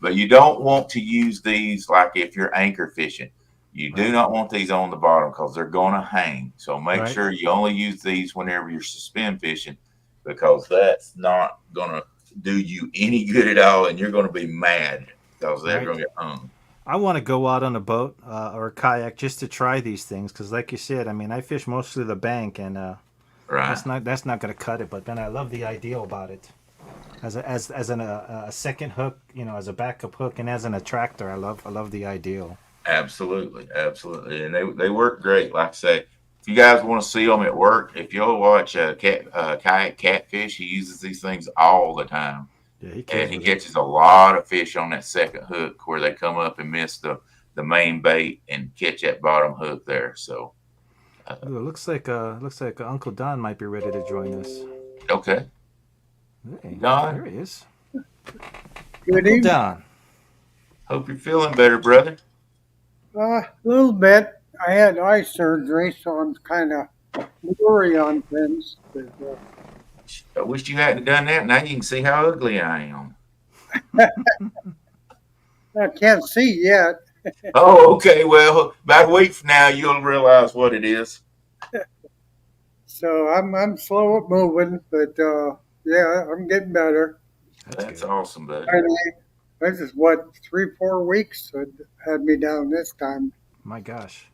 But you don't want to use these like if you're anchor fishing. You do not want these on the bottom because they're going to hang. So make sure you only use these whenever you're suspend fishing, because that's not going to do you any good at all, and you're going to be mad because they're going to get hung. I want to go out on a boat or a kayak just to try these things because, like you said, I mean, I fish mostly the bank, and that's not going to cut it. But then I love the idea about it as a second hook, as a backup hook, and as an attractor. I love the ideal. Absolutely, and they work great. Like I say, if you guys want to see them at work, if you'll watch Kayak Catfish, he uses these things all the time. Yeah, he catches a lot of fish on that second hook where they come up and miss the main bait and catch that bottom hook there. So it looks like Uncle Don might be ready to join us. Okay, hey, Don, there he is. Good evening, Don. Hope you're feeling better, brother. A little bit. I had eye surgery, so I'm kind of blurry on things. But, I wish you hadn't done that. Now you can see how ugly I am. I can't see yet. Oh, okay. Well, about a week from now, you'll realize what it is. So I'm slow at moving, but yeah, I'm getting better. That's awesome, buddy. This is 3-4 weeks that had me down this time. My gosh,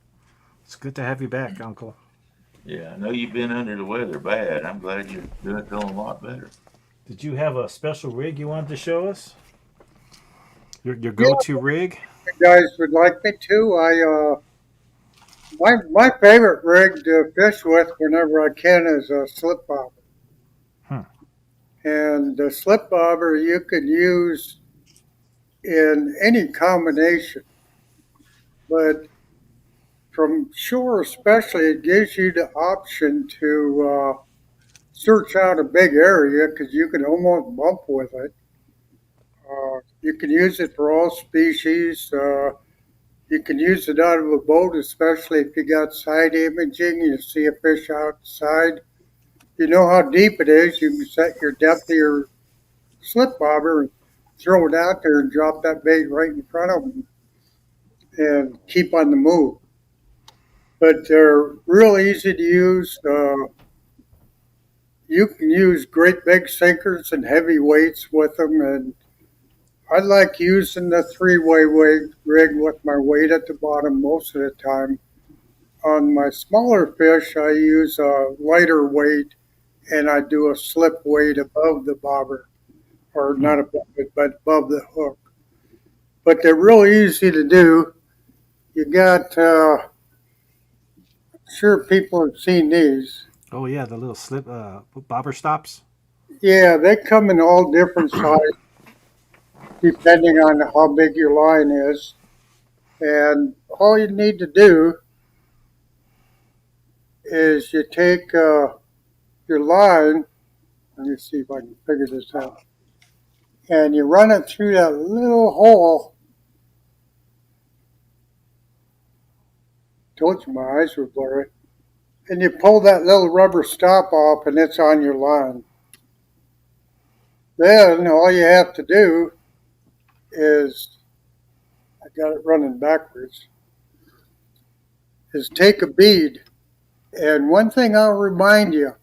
it's good to have you back, Uncle. Yeah, I know you've been under the weather bad. I'm glad you're feeling a lot better. Did you have a special rig you wanted to show us? Your go-to rig? You guys would like me to. My favorite rig to fish with whenever I can is a slip bobber. And the slip bobber you could use in any combination, but from shore especially, it gives you the option to search out a big area because you can almost bump with it. You can use it for all species. You can use it out of a boat, especially if you got side imaging. You see a fish outside. You know how deep it is. You can set your depth of your slip bobber and throw it out there and drop that bait right in front of them and keep on the move. But they're real easy to use. You can use great big sinkers and heavy weights with them, and I like using the three-way rig with my weight at the bottom most of the time. On my smaller fish, I use a lighter weight, and I do a slip weight above the bobber, or not above it, but above the hook. But they're real easy to do. You got, sure people have seen these. Oh yeah, the little slip bobber stops. Yeah, they come in all different sizes, depending on how big your line is. And all you need to do is you take your line, let me see if I can figure this out, and you run it through that little hole. Told you my eyes were blurry. And you pull that little rubber stop off, and it's on your line. Then all you have to do is, I got it running backwards, is take a bead. And one thing I'll remind you,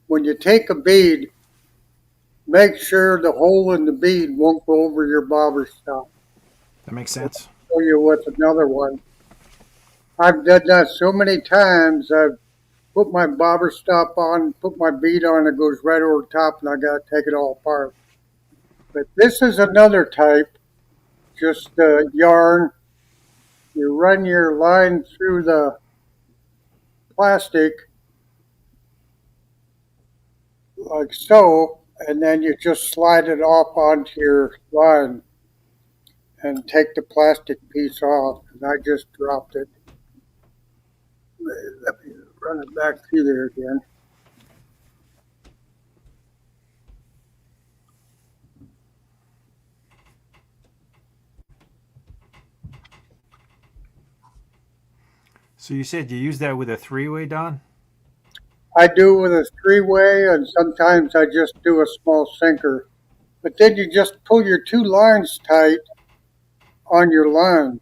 when you take a bead, make sure the hole in the bead won't go over your bobber stop. That makes sense. I'll show you with another one. I've done that so many times. I've put my bobber stop on, put my bead on, it goes right over the top, and I got to take it all apart. But this is another type, just yarn. You run your line through the plastic like so, and then you just slide it off onto your line and take the plastic piece off. And I just dropped it. Let me run it back through there again. So you said you use that with a three-way, Don? I do with a three-way, and sometimes I just do a small sinker. But then you just pull your two lines tight on your line.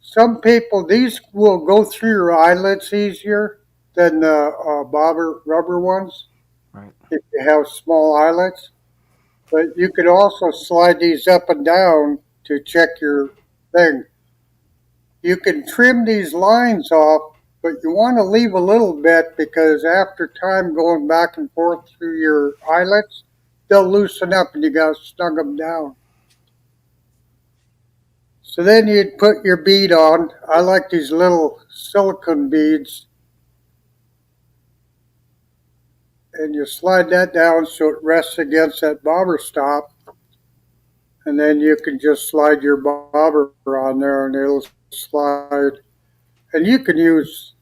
Some people, these will go through your eyelets easier than the bobber rubber ones Right. if you have small eyelets. But you could also slide these up and down to check your thing. You can trim these lines off, but you want to leave a little bit because after time going back and forth through your eyelets, they'll loosen up and you got to snug them down. So then you'd put your bead on. I like these little silicone beads. And you slide that down so it rests against that bobber stop. And then you can just slide your bobber on there and it'll slide. And you can use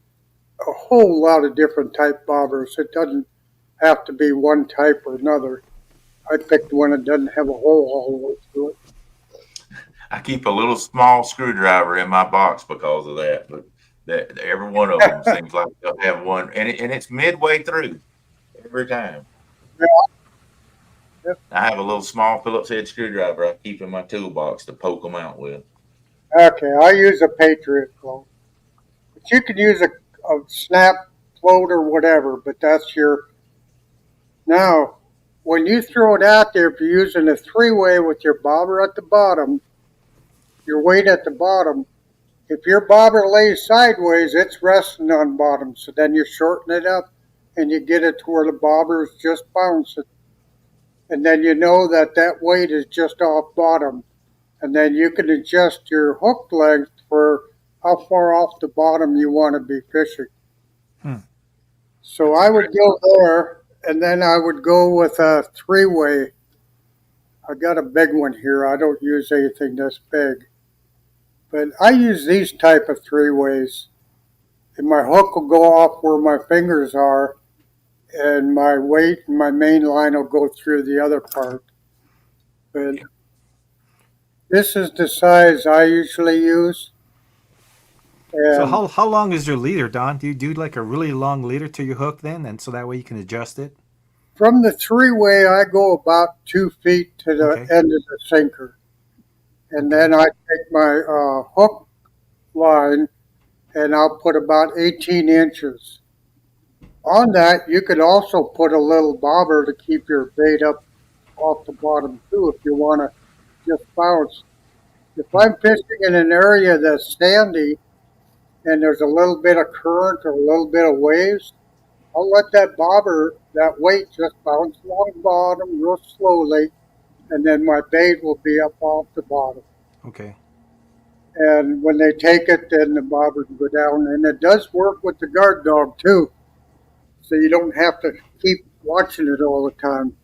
a whole lot of different type bobbers. It doesn't have to be one type or another. I picked one that doesn't have a hole all the way through it. I keep a little small screwdriver in my box because of that. But that every one of them seems like they'll have one, and it's midway through every time. Yeah. I have a little small Phillips head screwdriver I keep in my toolbox to poke them out with. Okay, I use a Patriot float. But you can use a snap float or whatever, but that's your. Now, when you throw it out there, if you're using a three-way with your bobber at the bottom, your weight at the bottom, if your bobber lays sideways, it's resting on bottom. So then you shorten it up and you get it to where the bobber is just bouncing. And then you know that that weight is just off bottom. And then you can adjust your hook length for how far off the bottom you want to be fishing. Hmm. So I would go there, and then I would go with a three-way. I got a big one here. I don't use anything this big. But I use these type of three-ways. And my hook will go off where my fingers are, and my weight and my main line will go through the other part. But this is the size I usually use. So And how long is your leader, Don? Do you do like a really long leader to your hook then, and so that way you can adjust it? from the three-way, I go about 2 feet to the Okay. end of the sinker. And Okay. then I take my hook line and I'll put about 18 inches. On that, you could also put a little bobber to keep your bait up off the bottom too if you want to just bounce. If I'm fishing in an area that's sandy and there's a little bit of current or a little bit of waves, I'll let that bobber, that weight just bounce along the bottom real slowly, and then my bait will be up off the bottom. Okay. And when they take it, then the bobber can go down. And it does work with the guard dog too, so you don't have to keep watching it all the time.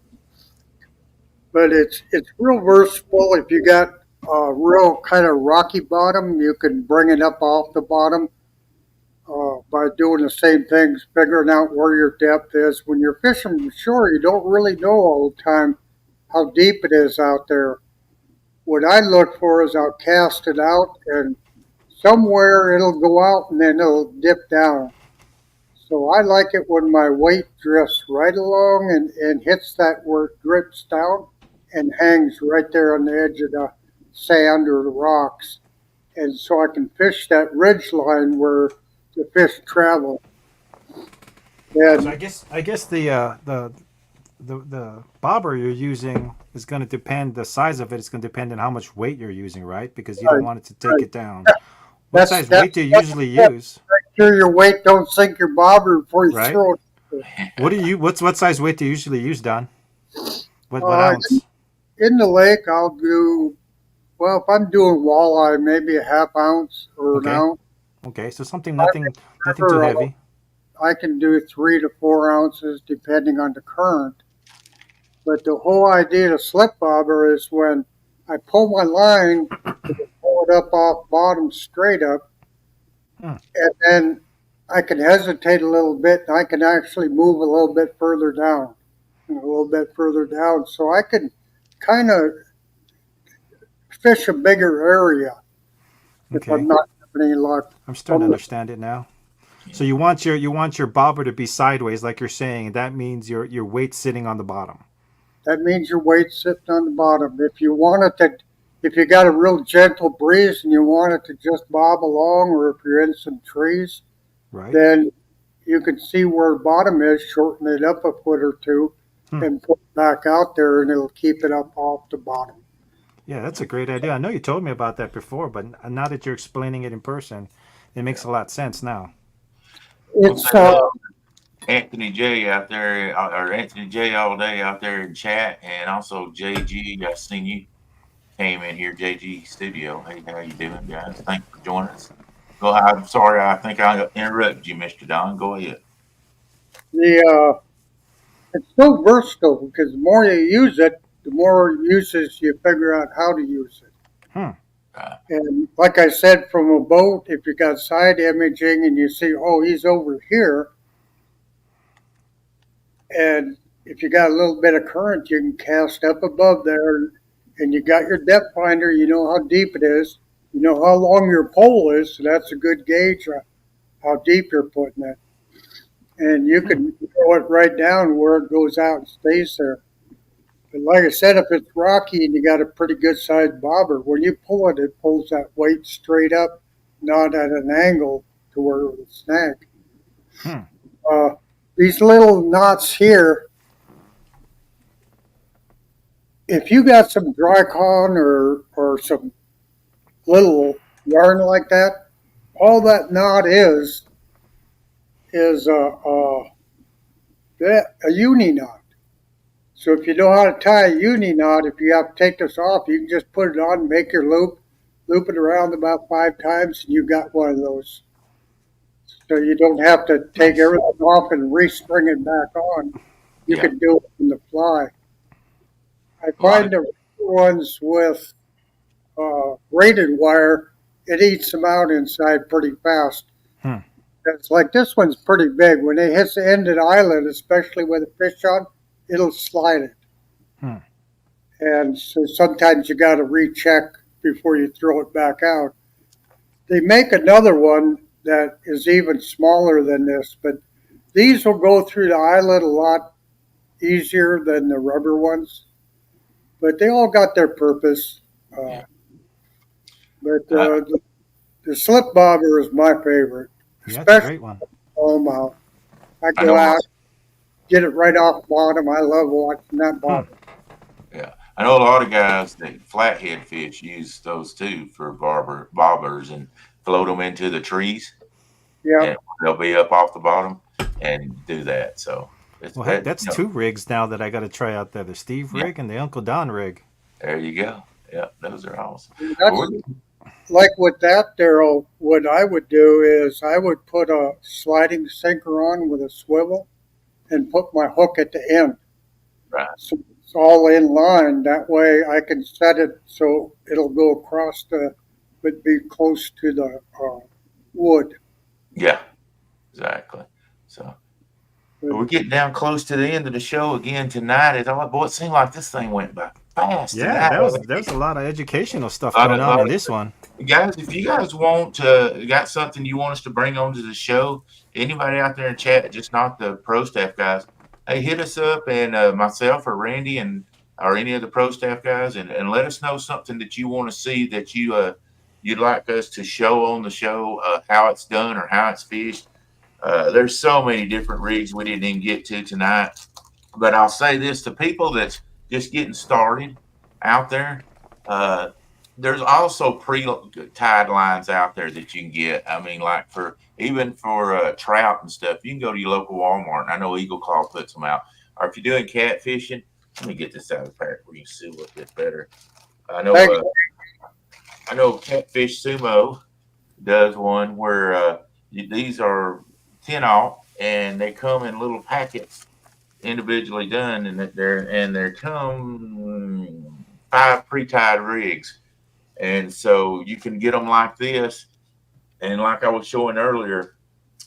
But it's real versatile. If you got a real kind of rocky bottom, you can bring it up off the bottom by doing the same things, figuring out where your depth is. When you're fishing shore, you don't really know all the time how deep it is out there. What I look for is I'll cast it out and somewhere it'll go out and then it'll dip down. So I like it when my weight drifts right along and hits that where it drips down and hangs right there on the edge of the sand or the rocks. And so I can fish that ridge line where the fish travel. So And I guess the bobber you're using is going to depend. The size of it is going to depend on how much weight you're using, right? Because you don't right, want it to take right. it down. What size weight do you usually use? Make sure your weight don't sink your bobber before you Right. throw it. What size weight do you usually use, Don? What Uh, ounce? in the lake, I'll do, well, if I'm doing walleye, maybe a half ounce or an Okay. ounce. Okay. So something I nothing too remember heavy. I can do 3 to 4 ounces depending on the current. But the whole idea of slip bobber is when I pull my line to pull it up off bottom straight up, and then I can hesitate a little bit, and I can actually move a little bit further down, and a little bit further down, so I can kind of fish a bigger area if Okay. I'm not having any luck. I'm starting to understand it now. So you want your bobber to be sideways, like you're saying, and that means your weight sitting on the bottom. That means your weight's sitting on the bottom. If you want it to, if you got a real gentle breeze and you want it to just bob along, or if you're in some trees, Right? then you can see where the bottom is, shorten it up a foot or two, Hmm. and put it back out there, and it'll keep it up off the bottom. Yeah, that's a great idea. I know you told me about that before, but now that you're explaining it in person, it makes a lot of sense now. We'll say It's hello to Anthony J out there, or Anthony J all day out there in chat, and also JG. I seen you came in here, JG Studio. Hey, how you doing, guys? Thanks for joining us. Go. I'm sorry, I think I interrupted you, Mr. Don. Go ahead. the it's so versatile because the more you use it, the more uses you figure out how to use it. Hmm. And like I said, from a boat, if you got side imaging and you see, oh, he's over here, and if you got a little bit of current, you can cast up above there, and you got your depth finder. You know how deep it is. You know how long your pole is, so that's a good gauge of how deep you're putting it. And you can throw it right down where it goes out and stays there. But like I said, if it's rocky and you got a pretty good sized bobber, when you pull it, it pulls that weight straight up, not at an angle to where it will snag. Hmm. Uh, these little knots here, if you got some dry con or some little yarn like that, all that knot is a uni knot. So if you know how to tie a uni knot, if you have to take this off, you can just put it on, make your loop, loop it around about 5 times, and you got one of those. So you don't have to take Nice. everything off and restring it back on. You Yeah. can do it on the fly. I A lot find the ones with braided wire, it eats them out inside pretty fast. Hmm. It's like this one's pretty big. When it hits the end of the island, especially with a fish on, it'll slide it. Hmm. And so sometimes you got to recheck before you throw it back out. They make another one that is even smaller than this, but these will go through the eyelet a lot easier than the rubber ones. But they all got their purpose. Yeah. But the slip bobber is my favorite, Yeah, it's a especially great one. smallmouth. I I go know. out, get it right off the bottom. I love watching that bobber. Yeah, I know a lot of guys that flathead fish use those too for bobbers and float them into the trees, Yeah, and they'll be up off the bottom and do that. So it's Well, heck, that. that's two rigs now that I got to try out there: the Steve Yeah, rig and the Uncle Don rig. there you go. Yeah, those are awesome. that's Well, like with that, Daryl. What I would do is I would put a sliding sinker on with a swivel and put my hook at the end, right. so it's all in line. That way, I can set it so it'll go across but be close to the wood. Yeah, exactly. So we're getting down close to the end of the show again tonight. It's all boy. It seemed like this thing went by fast Yeah, tonight. there was a lot of educational stuff Lot going of, on lot in this one. guys, if you guys want got something you want us to bring onto the show, anybody out there in chat, just not the pro staff guys, hey, hit us up, and myself or Randy and or any of the pro staff guys, and let us know something that you want to see that you'd like us to show on the show, how it's done or how it's fished. There's so many different rigs we didn't even get to tonight, but I'll say this to people that's just getting started out there. Uh, there's also pre-tied lines out there that you can get. I mean, like for even for trout and stuff, you can go to your local Walmart. And I know Eagle Claw puts them out. Or if you're doing catfishing, let me get this out of the pack where you can see a little bit better. I know. Thanks. I know Catfish Sumo does one where these are 10-aught and they come in little packets individually done, and they're come 5 pre-tied rigs, and so you can get them like this, And like I was showing earlier,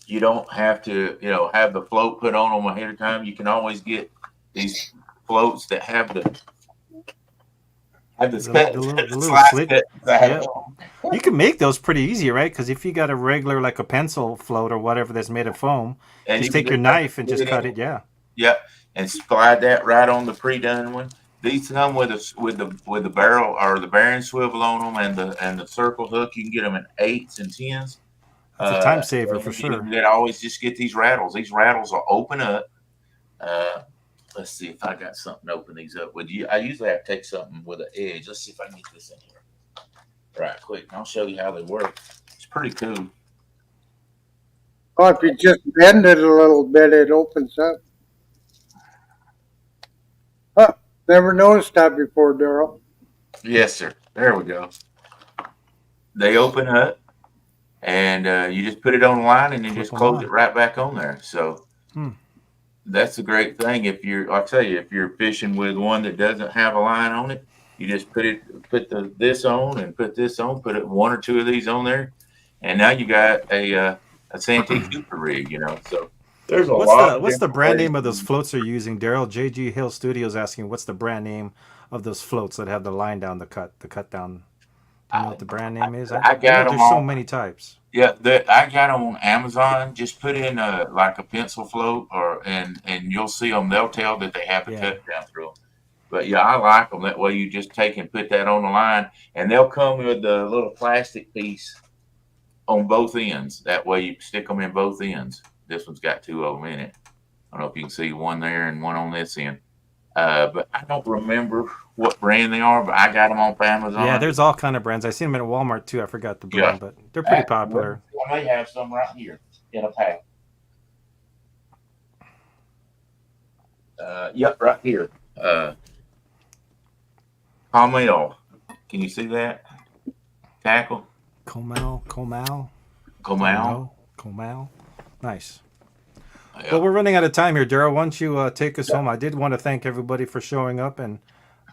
you don't have to, have the float put on them ahead of time. You can always get these floats that have the The little slice slit. cut inside of Yep. them. You can make those pretty easy, right? Because if you got a regular, like a pencil float or whatever that's made of foam, And just you can take your just knife and put just it cut in. it. Yeah. Yep, and slide that right on the pre-done one. These come with the barrel or the bearing swivel on them, and the circle hook. You can get them in 8s and 10s. It's a time And saver for sure. you always just get these rattles. These rattles will open up. Uh, let's see if I got something to open these up with. I usually have to take something with an edge. Let's see if I can get this in here right quick. I'll show you how they work. It's pretty cool. Oh, if you just bend it a little bit, it opens up. Huh, never noticed that before, Daryl. Yes, sir. There we go. They open up, and you just put it on the line, and then Flip just them close on. it right back on there. So Hmm. that's a great thing. If you're, I'll tell you, if you're fishing with one that doesn't have a line on it, you just put this on and put this on, put it 1 or 2 of these on there, and now you got a Santee Cooper rig. So there's a lot of What's the different brand ways. name of those floats they're using? Daryl, JG Hill Studios asking what's the brand name of those floats that have the line down the cut down. Do you know what the brand name is? I I know got them there's so on. many types. Yeah, I got them on Amazon. Just put in like a pencil float, and you'll see them. They'll tell that they have the Yeah. cut down through them. But yeah, I like them. That way, you just take and put that on the line, and they'll come with a little plastic piece on both ends. That way, you stick them in both ends. This one's got 2 of them in it. I don't know if you can see one there and one on this end. But I don't remember what brand they are, but I got them on Amazon. Yeah, there's all kind of brands. I seen them at Walmart too. I forgot the brand, but they're pretty popular. I may have some right here in a pack. Yep, right here. Carmel. Can you see that? Tackle. Comal. Nice. Yeah. Well, we're running out of time here, Daryl. Why don't you take us home? I did want to thank everybody for showing up and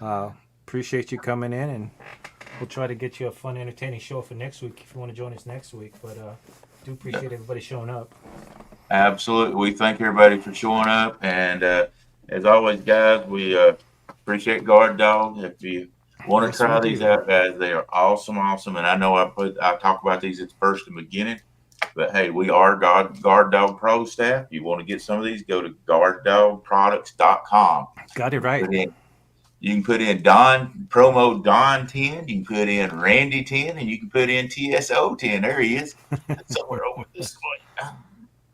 appreciate you coming in. And we'll try to get you a fun, entertaining show for next week if you want to join us next week. But do appreciate everybody showing up. Absolutely. We thank everybody for showing up. And as always, guys, we appreciate Guard Dog. If you want Yes, to try we these do. out, guys, they are awesome. And I know I talk about these at the first and beginning. But hey, we are Guard Dog Pro staff. You want to get some of these, go to guarddogproducts.com. Got it right. You can put in promo Don 10, you can put in Randy 10, and you can put in TSO 10. There he is. Somewhere over this way.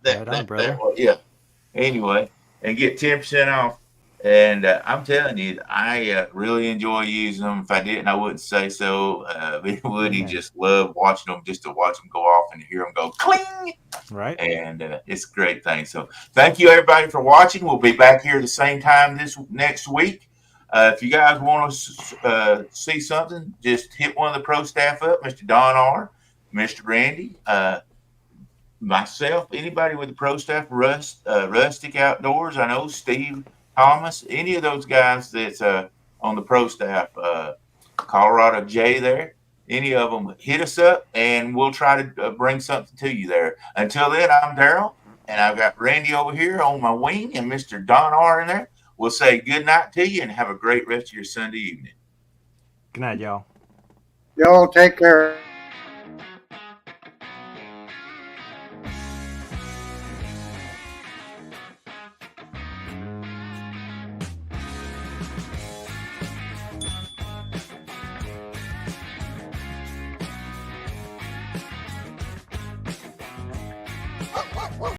Right on, brother. Yeah. Anyway, and get 10% off. And I'm telling you, I really enjoy using them. If I didn't, I wouldn't say so. Woody just loved watching them, just to watch them go off and hear them go cling. Right. And it's a great thing. So thank you, everybody, for watching. We'll be back here the same time this next week. If you guys want to see something, just hit one of the pro staff up, Mr. Don R., Mr. Randy, myself, anybody with the pro staff, Rustic Outdoors. I know Steve Thomas, any of those guys that's on the pro staff, Colorado J there, any of them, hit us up and we'll try to bring something to you there. Until then, I'm Daryl, and I've got Randy over here on my wing and Mr. Don R in there. We'll say good night to you and have a great rest of your Sunday evening. Good night, y'all. Y'all take care.